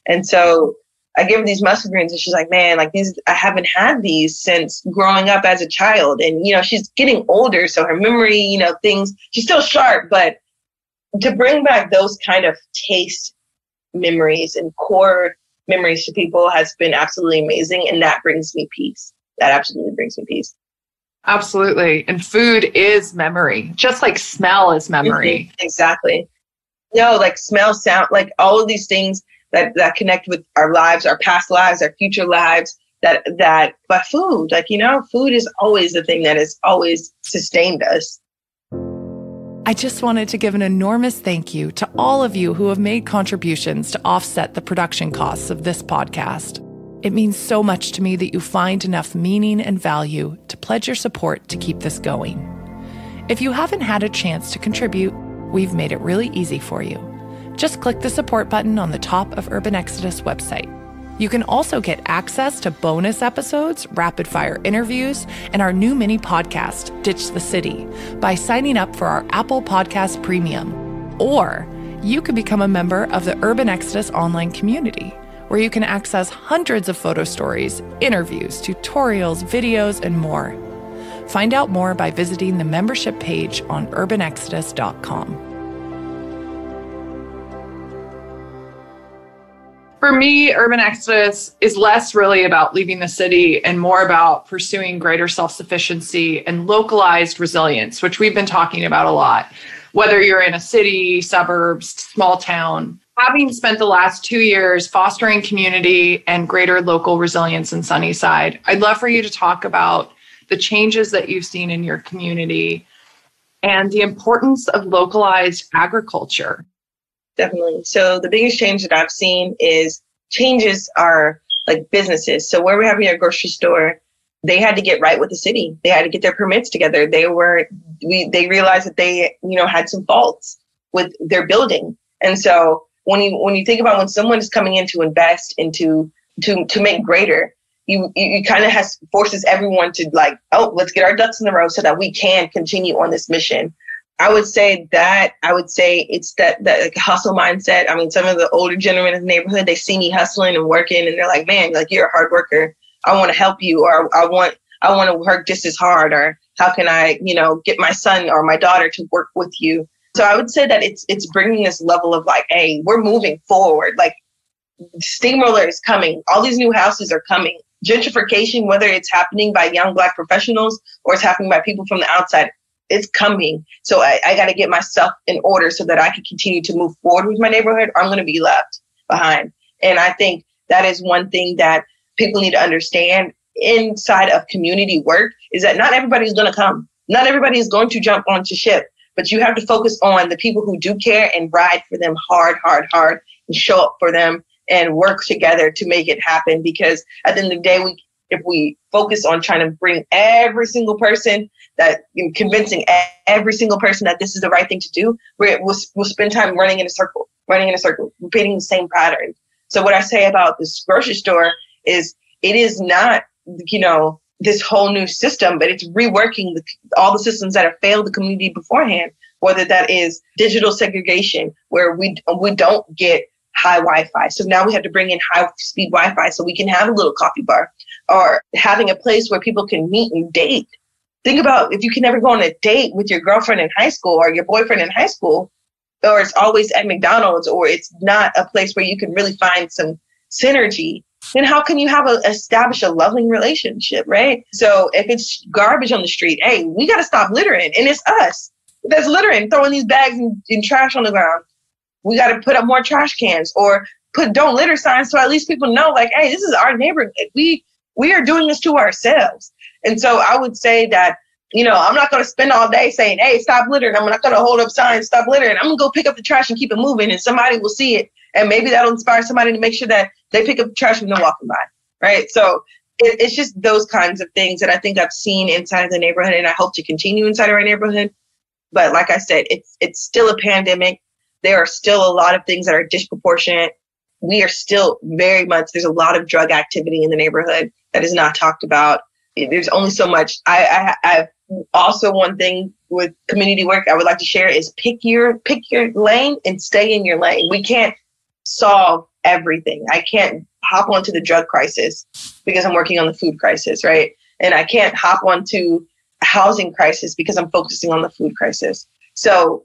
And so I give her these mustard greens and she's like, man, like these, I haven't had these since growing up as a child. And, she's getting older. So her memory, things, she's still sharp, but to bring back those kind of taste memories and core memories to people has been absolutely amazing. And that brings me peace. That absolutely brings me peace. Absolutely. And food is memory, just like smell is memory. Mm-hmm. Exactly. No, like smell, sound, like all of these things that connect with our lives, our past lives, our future lives, but food, food is always the thing that has always sustained us. I just wanted to give an enormous thank you to all of you who have made contributions to offset the production costs of this podcast. It means so much to me that you find enough meaning and value to pledge your support to keep this going. If you haven't had a chance to contribute, we've made it really easy for you. Just click the support button on the top of Urban Exodus website. You can also get access to bonus episodes, rapid-fire interviews, and our new mini podcast, Ditch the City, by signing up for our Apple Podcast Premium. Or you can become a member of the Urban Exodus online community, where you can access hundreds of photo stories, interviews, tutorials, videos, and more. Find out more by visiting the membership page on urbanexodus.com. For me, Urban Exodus is less really about leaving the city and more about pursuing greater self-sufficiency and localized resilience, which we've been talking about a lot. Whether you're in a city, suburbs, small town, having spent the last 2 years fostering community and greater local resilience in Sunnyside, I'd love for you to talk about the changes that you've seen in your community and the importance of localized agriculture. Definitely. So the biggest change that I've seen is changes are like businesses. So where we're having a grocery store, they had to get right with the city. They had to get their permits together. They realized that they, had some faults with their building. And so when you think about when someone is coming in to invest into to make greater, you kind of forces everyone to like, oh, let's get our ducks in the row so that we can continue on this mission. I would say it's that like hustle mindset. I mean, some of the older gentlemen in the neighborhood, they see me hustling and working and they're like, man, like you're a hard worker. I want to help you, or I want to work just as hard, or how can I, get my son or my daughter to work with you? So I would say that it's bringing this level of like, hey, we're moving forward. Like steamroller is coming. All these new houses are coming. Gentrification, whether it's happening by young Black professionals or it's happening by people from the outside, it's coming. So I got to get myself in order so that I can continue to move forward with my neighborhood, or I'm going to be left behind. And I think that is one thing that people need to understand inside of community work is that not everybody's going to come. Not everybody is going to jump onto ship, but you have to focus on the people who do care and ride for them hard, and show up for them and work together to make it happen. Because at the end of the day, if we focus on trying to bring every single person convincing every single person that this is the right thing to do, we'll spend time running in a circle, repeating the same pattern. So what I say about this grocery store is it is not, this whole new system, but it's reworking all the systems that have failed the community beforehand, whether that is digital segregation, where we don't get high Wi-Fi. So now we have to bring in high speed Wi-Fi so we can have a little coffee bar, or having a place where people can meet and date. Think about if you can never go on a date with your girlfriend in high school or your boyfriend in high school, or it's always at McDonald's, or it's not a place where you can really find some synergy, then how can you establish a loving relationship, right? So if it's garbage on the street, hey, we got to stop littering. And it's us that's littering, throwing these bags and trash on the ground. We got to put up more trash cans or put don't litter signs so at least people know, like, hey, this is our neighborhood. We are doing this to ourselves. And so I would say that, I'm not going to spend all day saying, hey, stop littering. I'm not going to hold up signs, stop littering. I'm going to go pick up the trash and keep it moving, and somebody will see it. And maybe that'll inspire somebody to make sure that they pick up the trash when they're walking by, right? So it's just those kinds of things that I think I've seen inside of the neighborhood, and I hope to continue inside of our neighborhood. But like I said, it's still a pandemic. there are still a lot of things that are disproportionate. We are still very much, there's a lot of drug activity in the neighborhood that is not talked about. There's only so much. I've also, one thing with community work I would like to share is pick your lane and stay in your lane. We can't solve everything. I can't hop onto the drug crisis because I'm working on the food crisis, right? And I can't hop onto housing crisis because I'm focusing on the food crisis. So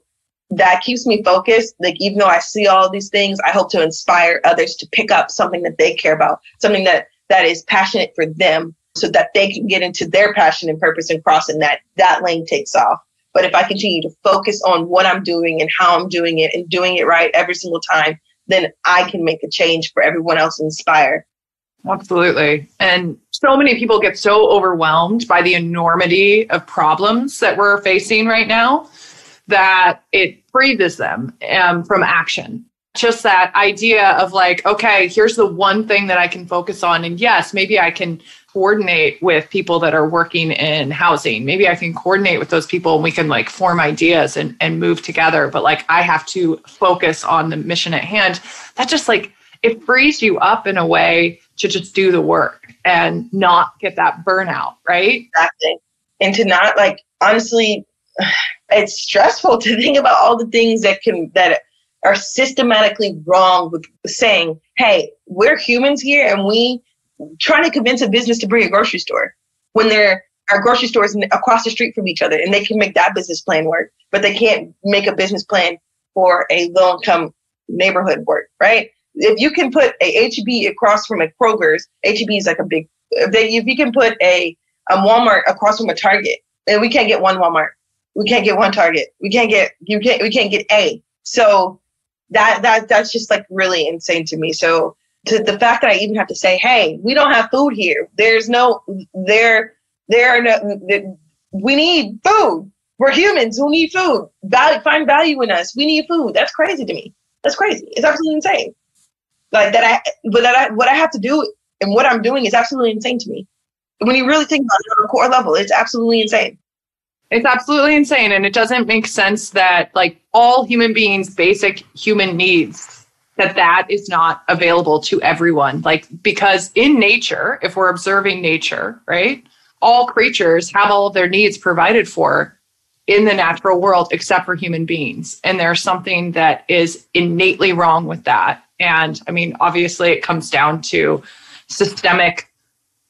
that keeps me focused. Like, even though I see all these things, I hope to inspire others to pick up something that they care about, something that is passionate for them, so that they can get into their passion and purpose and cross, and that lane takes off. But if I continue to focus on what I'm doing and how I'm doing it and doing it right every single time, then I can make a change for everyone else and inspire. Absolutely. And so many people get so overwhelmed by the enormity of problems that we're facing right now that it freezes them from action. Just that idea of like, okay, here's the one thing that I can focus on. And yes, maybe I can coordinate with people that are working in housing. Maybe I can coordinate with those people and we can like form ideas and move together. But like, I have to focus on the mission at hand. That just like, it frees you up in a way to just do the work and not get that burnout, right? Exactly. And to not like, honestly, it's stressful to think about all the things that are systematically wrong with saying, hey, we're humans here and we trying to convince a business to bring a grocery store when there are grocery stores across the street from each other and they can make that business plan work, but they can't make a business plan for a low-income neighborhood work, right? If you can put a H-E-B across from a Kroger's, H-E-B is like a big, if you can put a Walmart across from a Target, and we can't get one Walmart, we can't get one Target, we can't get A. So that's just like really insane to me. So to the fact that I even have to say, hey, we don't have food here. We need food. We're humans who need food. Find value in us. We need food. That's crazy to me. That's crazy. It's absolutely insane. Like what I have to do and what I'm doing is absolutely insane to me. When you really think about it on a core level, it's absolutely insane. It's absolutely insane. And it doesn't make sense that like all human beings' basic human needs, that is not available to everyone. Like, because in nature, if we're observing nature, right, all creatures have all of their needs provided for in the natural world, except for human beings. And there's something that is innately wrong with that. And I mean, obviously it comes down to systemic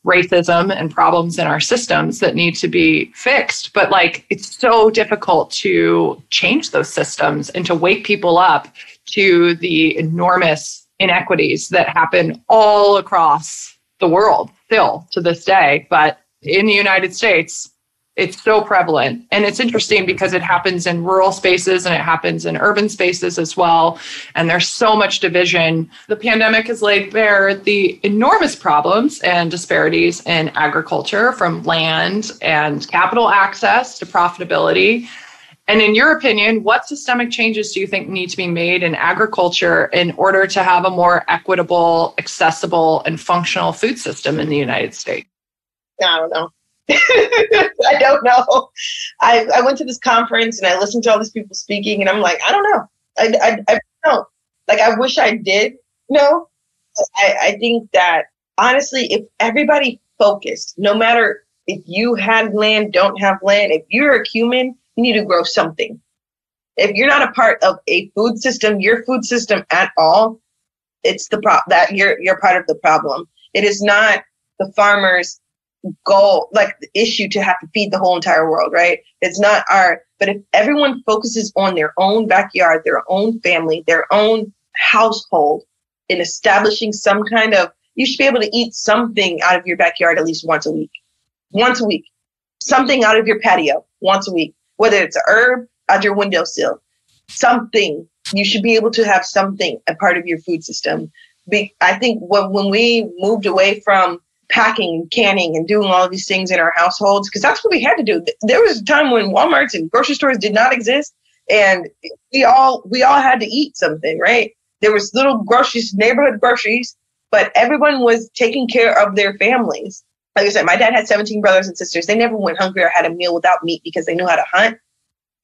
racism and problems in our systems that need to be fixed. But like, it's so difficult to change those systems and to wake people up to the enormous inequities that happen all across the world still to this day. But in the United States, it's so prevalent. And it's interesting because it happens in rural spaces and it happens in urban spaces as well. And there's so much division. The pandemic has laid bare the enormous problems and disparities in agriculture, from land and capital access to profitability. And in your opinion, what systemic changes do you think need to be made in agriculture in order to have a more equitable, accessible, and functional food system in the United States? I don't know. I don't know. I went to this conference and I listened to all these people speaking and I'm like, I don't know. I don't know. Like, I wish I did know. I think that honestly, if everybody focused, no matter if you have land, don't have land, if you're a human, you need to grow something. If you're not a part of a food system, your food system at all, it's the that you're part of the problem. It is not the farmer's goal, like the issue to have to feed the whole entire world, right? It's not but if everyone focuses on their own backyard, their own family, their own household, in establishing some kind of, you should be able to eat something out of your backyard at least once a week. Something out of your patio once a week, whether it's an herb out your windowsill, something. You should be able to have something a part of your food system. I think when we moved away from packing and canning and doing all of these things in our households, because that's what we had to do. There was a time when Walmarts and grocery stores did not exist, and we all had to eat something, right? There was little groceries, neighborhood groceries, but everyone was taking care of their families. Like I said, my dad had 17 brothers and sisters. They never went hungry or had a meal without meat because they knew how to hunt,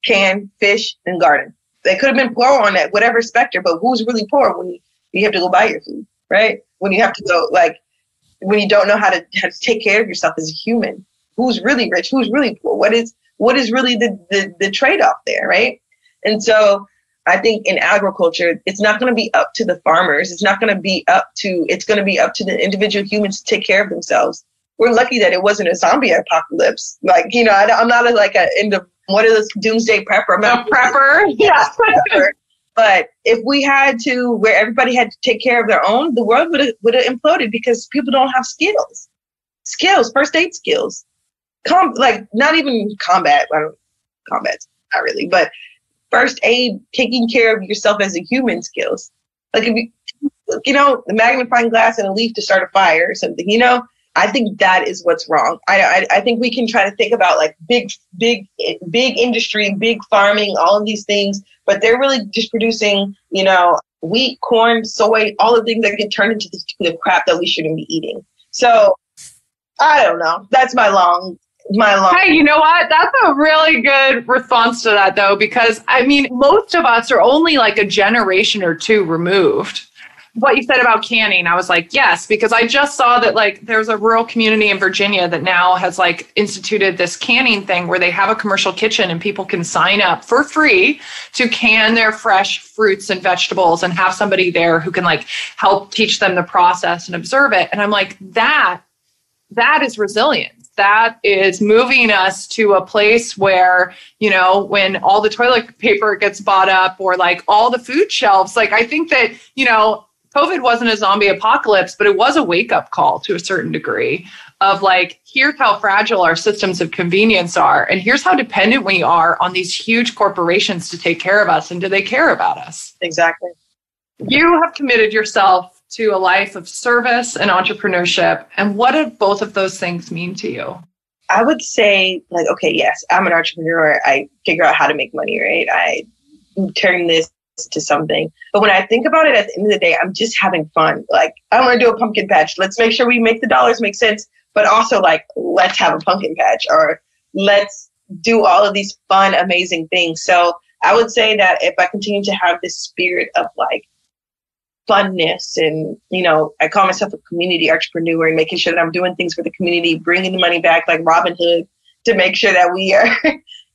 can, fish, and garden. They could have been poor on that, whatever spectrum, but who's really poor when you have to go buy your food, right? When you have to go, like, when you don't know how to take care of yourself as a human, who's really rich, who's really poor? What is really the trade-off there, right? And so I think in agriculture, it's not going to be up to the farmers. It's going to be up to the individual humans to take care of themselves. We're lucky that it wasn't a zombie apocalypse. Like, you know, I'm not into what is this doomsday prepper? I'm not a prepper. Yeah. prepper. But if we had to, where everybody had to take care of their own, the world would have imploded because people don't have skills, first aid skills, not even combat. Combat's not really, but first aid, taking care of yourself as a human skills. Like if you know, the magnifying glass and a leaf to start a fire or something, you know, I think that is what's wrong. I think we can try to think about like big industry, big farming, all of these things, but they're really just producing, you know, wheat, corn, soy, all the things that get turned into the crap that we shouldn't be eating. So I don't know. That's my long. Hey, you know what? That's a really good response to that, though, because I mean, most of us are only like a generation or two removed. What you said about canning, I was like, yes, because I just saw that like there's a rural community in Virginia that now has like instituted this canning thing where they have a commercial kitchen and people can sign up for free to can their fresh fruits and vegetables and have somebody there who can like help teach them the process and observe it. And I'm like, that is resilience. That is moving us to a place where, you know, when all the toilet paper gets bought up or like all the food shelves, like I think that, you know, COVID wasn't a zombie apocalypse, but it was a wake up call to a certain degree of like, here's how fragile our systems of convenience are. And here's how dependent we are on these huge corporations to take care of us. And do they care about us? Exactly. You have committed yourself to a life of service and entrepreneurship. And what do both of those things mean to you? I would say, like, okay, yes, I'm an entrepreneur. I figure out how to make money, right? I turn this to something. But when I think about it, at the end of the day, I'm just having fun. Like, I want to do a pumpkin patch. Let's make sure we make the dollars make sense. But also, like, let's have a pumpkin patch, or let's do all of these fun, amazing things. So I would say that if I continue to have this spirit of like funness and, you know, I call myself a community entrepreneur and making sure that I'm doing things for the community, bringing the money back like Robin Hood to make sure that we are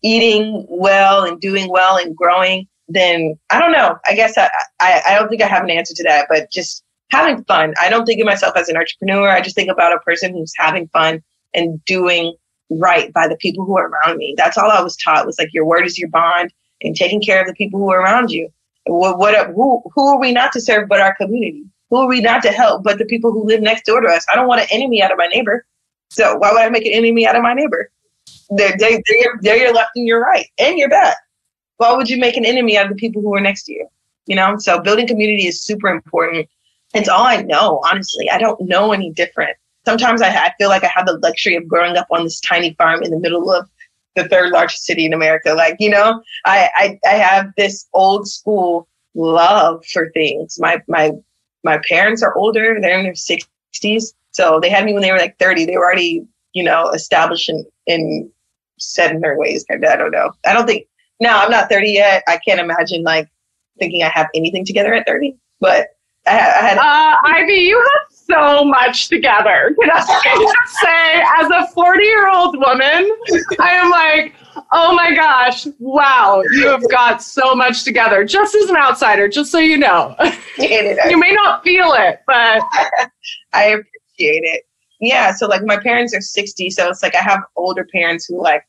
eating well and doing well and growing, then I don't know. I guess I don't think I have an answer to that, but just having fun. I don't think of myself as an entrepreneur. I just think about a person who's having fun and doing right by the people who are around me. That's all I was taught, was like your word is your bond, and taking care of the people who are around you. Who are we not to serve but our community? Who are we not to help but the people who live next door to us? I don't want an enemy out of my neighbor. So why would I make an enemy out of my neighbor? They're your left and your right and your back. Why would you make an enemy out of the people who are next to you? You know, so building community is super important. It's all I know, honestly. I don't know any different. Sometimes I feel like I have the luxury of growing up on this tiny farm in the middle of the third largest city in America. Like, you know, I have this old school love for things. My parents are older. They're in their 60s. So they had me when they were like 30. They were already, you know, established and set in their ways. I don't know. No, I'm not 30 yet. I can't imagine like thinking I have anything together at 30, but I had. Ivy, you have so much together. Can I just say, as a 40-year-old woman, I am like, oh my gosh, wow, you have got so much together. Just as an outsider, just so you know. You may not feel it, but I appreciate it. Yeah, so like my parents are 60, so it's like I have older parents who like,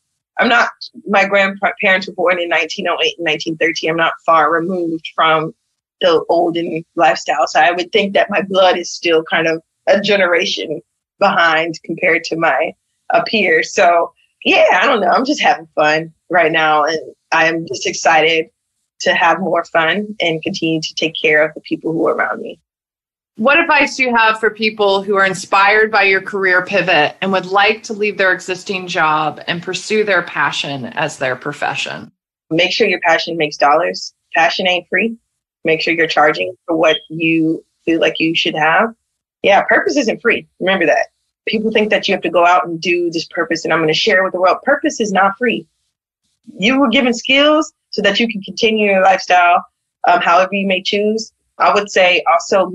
my grandparents were born in 1908 and 1913. I'm not far removed from the olden lifestyle. So I would think that my blood is still kind of a generation behind compared to my peers. So yeah, I don't know. I'm just having fun right now. And I'm just excited to have more fun and continue to take care of the people who are around me. What advice do you have for people who are inspired by your career pivot and would like to leave their existing job and pursue their passion as their profession? Make sure your passion makes dollars. Passion ain't free. Make sure you're charging for what you feel like you should have. Yeah, purpose isn't free. Remember that. People think that you have to go out and do this purpose and I'm going to share it with the world. Purpose is not free. you were given skills so that you can continue your lifestyle however you may choose. I would say also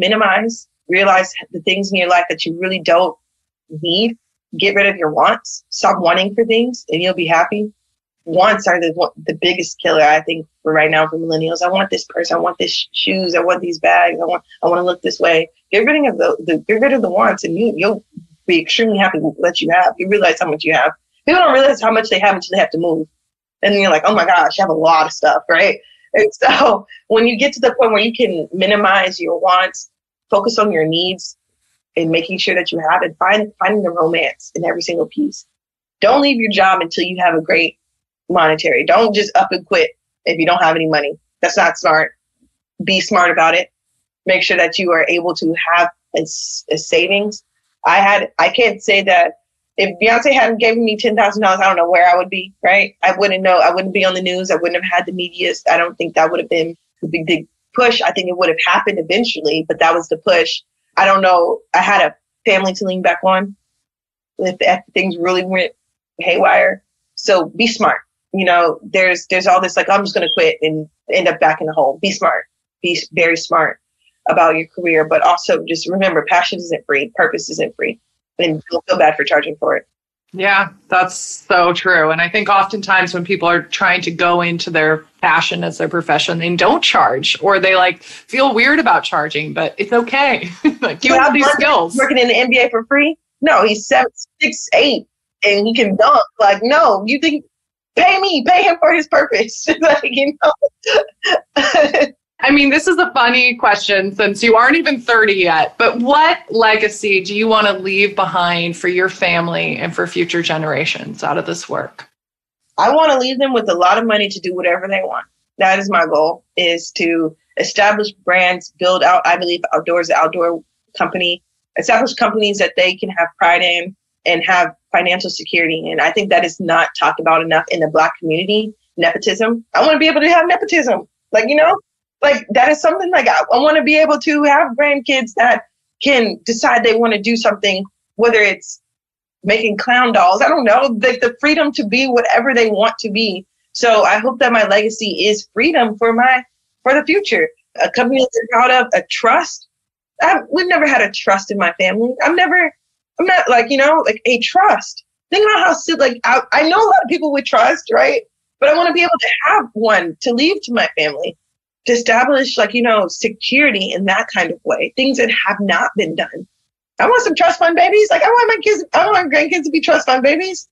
realize the things in your life that you really don't need. Get rid of your wants. Stop wanting for things and you'll be happy. Wants are the biggest killer, I think, for right now for millennials. I want this purse. I want this shoes. I want these bags. I want to look this way. Get rid of the wants, and you'll be extremely happy with what you have. You realize how much you have. People don't realize how much they have until they have to move, and then you're like, oh my gosh, I have a lot of stuff, right? And so when you get to the point where you can minimize your wants, focus on your needs, and making sure that you have it, finding the romance in every single piece. Don't leave your job until you have a great monetary. Don't just up and quit if you don't have any money. That's not smart. Be smart about it. Make sure that you are able to have a savings. I can't say that if Beyonce hadn't given me $10,000, I don't know where I would be, right? I wouldn't know. I wouldn't be on the news. I wouldn't have had the media. I don't think that would have been the big push. I think it would have happened eventually, but that was the push. I don't know. I had a family to lean back on if things really went haywire. So be smart. There's all this like, I'm just going to quit and end up back in the hole. Be smart. Be very smart about your career, but also just remember, passion isn't free. Purpose isn't free. And don't feel bad for charging for it. Yeah, that's so true. And I think oftentimes when people are trying to go into their passion as their profession, they don't charge, or they like feel weird about charging, but it's okay. Like you have these skills. Working in the NBA for free? No, he's 6'8" and he can dunk. Like, no, you think, pay him for his purpose. I mean, this is a funny question since you aren't even 30 yet, but what legacy do you want to leave behind for your family and for future generations out of this work? I want to leave them with a lot of money to do whatever they want. That is my goal, is to establish brands, build out, I believe, outdoor company, establish companies that they can have pride in and have financial security. And I think that is not talked about enough in the Black community. Nepotism. I want to be able to have nepotism. Like that is something like I want to be able to have grandkids that can decide they want to do something, whether it's making clown dolls. I don't know, like the freedom to be whatever they want to be. So I hope that my legacy is freedom for the future. A company that they're proud of, a trust. We've never had a trust in my family. I'm not like a trust. Think about how I know a lot of people with trust, right? But I want to be able to have one to leave to my family, to establish security in that kind of way, things that have not been done. I want some trust fund babies. Like I want my grandkids to be trust fund babies.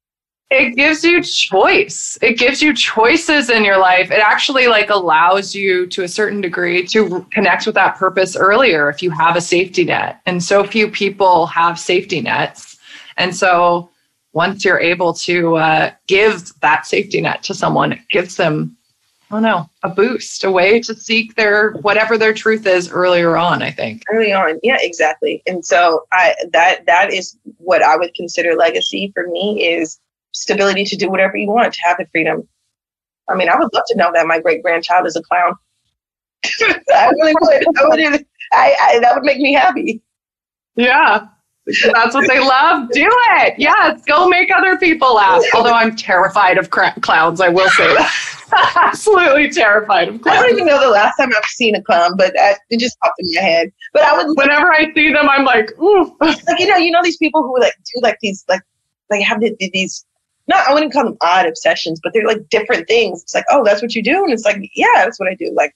It gives you choice. It gives you choices in your life. It actually allows you to a certain degree to connect with that purpose earlier if you have a safety net. And so few people have safety nets. And so once you're able to give that safety net to someone, it gives them a boost, a way to seek whatever their truth is earlier on, I think. Early on. Yeah, exactly. And so that is what I would consider legacy for me, is stability to do whatever you want, to have the freedom. I mean, I would love to know that my great grandchild is a clown. I really would. That would make me happy. Yeah. That's what they love. Do it. Yes. Go make other people laugh. Although I'm terrified of clowns. I will say that. Absolutely terrified of clowns. I don't even know the last time I've seen a clown, but it just popped in my head. But whenever I see them, I'm like, ooh. These people who do these have these, not, I wouldn't call them odd obsessions, but they're like different things. It's like, oh, that's what you do. And it's like, yeah, that's what I do. Like,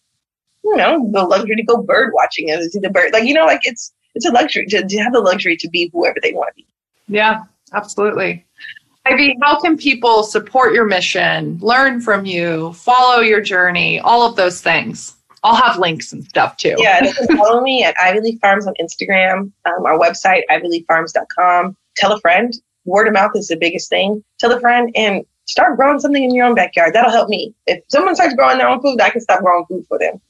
the luxury to go bird watching and see the bird. It's a luxury to have the luxury to be whoever they want to be. Yeah, absolutely. Ivy, how can people support your mission, learn from you, follow your journey, all of those things? I'll have links and stuff too. Yeah, they can follow me at Ivy Leaf Farms on Instagram, our website, ivyleaffarms.com. Tell a friend. Word of mouth is the biggest thing. Tell a friend and start growing something in your own backyard. That'll help me. If someone starts growing their own food, I can stop growing food for them.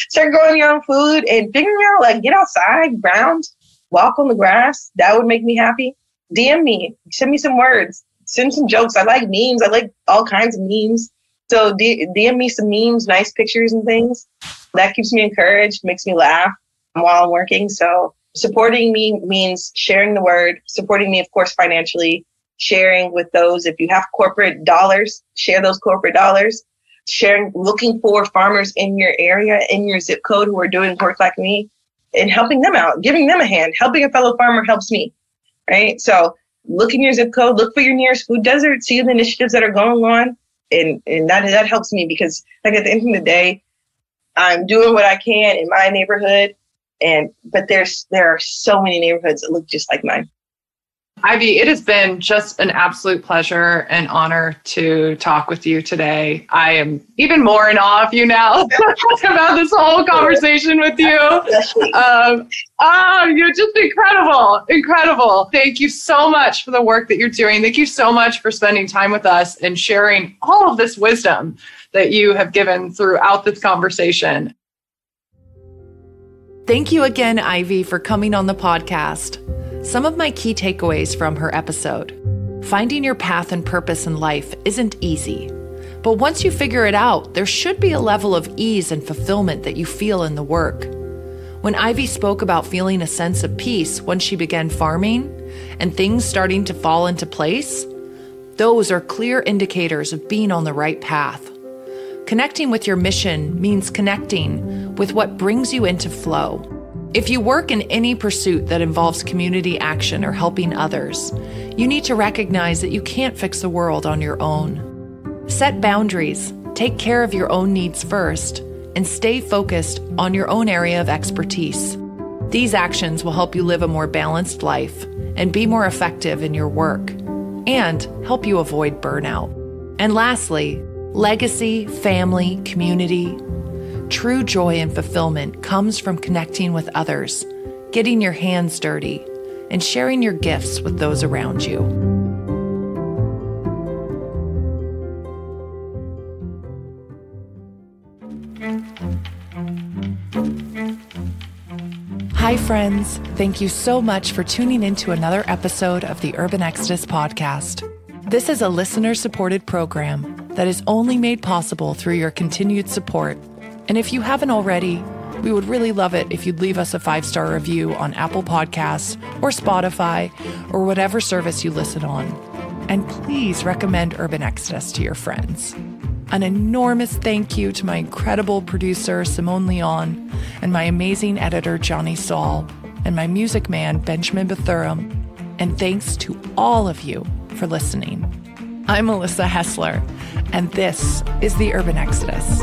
Start growing your own food and figuring out, get outside, ground, walk on the grass. That would make me happy. DM me. Send me some words. Send some jokes. I like memes. I like all kinds of memes. So DM me some memes, nice pictures and things. That keeps me encouraged, makes me laugh while I'm working. So supporting me means sharing the word, supporting me, of course, financially, sharing with those. If you have corporate dollars, share those corporate dollars. Sharing, looking for farmers in your area, in your zip code who are doing work like me and helping them out, giving them a hand. Helping a fellow farmer helps me, right? So look in your zip code, look for your nearest food desert, see the initiatives that are going on. And that helps me because, like, at the end of the day, I'm doing what I can in my neighborhood. But there are so many neighborhoods that look just like mine. Ivy, it has been just an absolute pleasure and honor to talk with you today. I am even more in awe of you now about this whole conversation with you. You're just incredible, incredible. Thank you so much for the work that you're doing. Thank you so much for spending time with us and sharing all of this wisdom that you have given throughout this conversation. Thank you again, Ivy, for coming on the podcast. Some of my key takeaways from her episode. Finding your path and purpose in life isn't easy, but once you figure it out, there should be a level of ease and fulfillment that you feel in the work. When Ivy spoke about feeling a sense of peace when she began farming and things starting to fall into place, those are clear indicators of being on the right path. Connecting with your mission means connecting with what brings you into flow. If you work in any pursuit that involves community action or helping others, you need to recognize that you can't fix the world on your own. Set boundaries, take care of your own needs first, and stay focused on your own area of expertise. These actions will help you live a more balanced life and be more effective in your work, and help you avoid burnout. And lastly, legacy, family, community. True joy and fulfillment comes from connecting with others, getting your hands dirty, and sharing your gifts with those around you. Hi, friends. Thank you so much for tuning into another episode of the Urban Exodus podcast. This is a listener-supported program that is only made possible through your continued support. And if you haven't already, we would really love it if you'd leave us a 5-star review on Apple Podcasts or Spotify or whatever service you listen on. And please recommend Urban Exodus to your friends. An enormous thank you to my incredible producer, Simone Leon, and my amazing editor, Johnny Saul, and my music man, Benjamin Bethurum. And thanks to all of you for listening. I'm Melissa Hessler, and this is the Urban Exodus.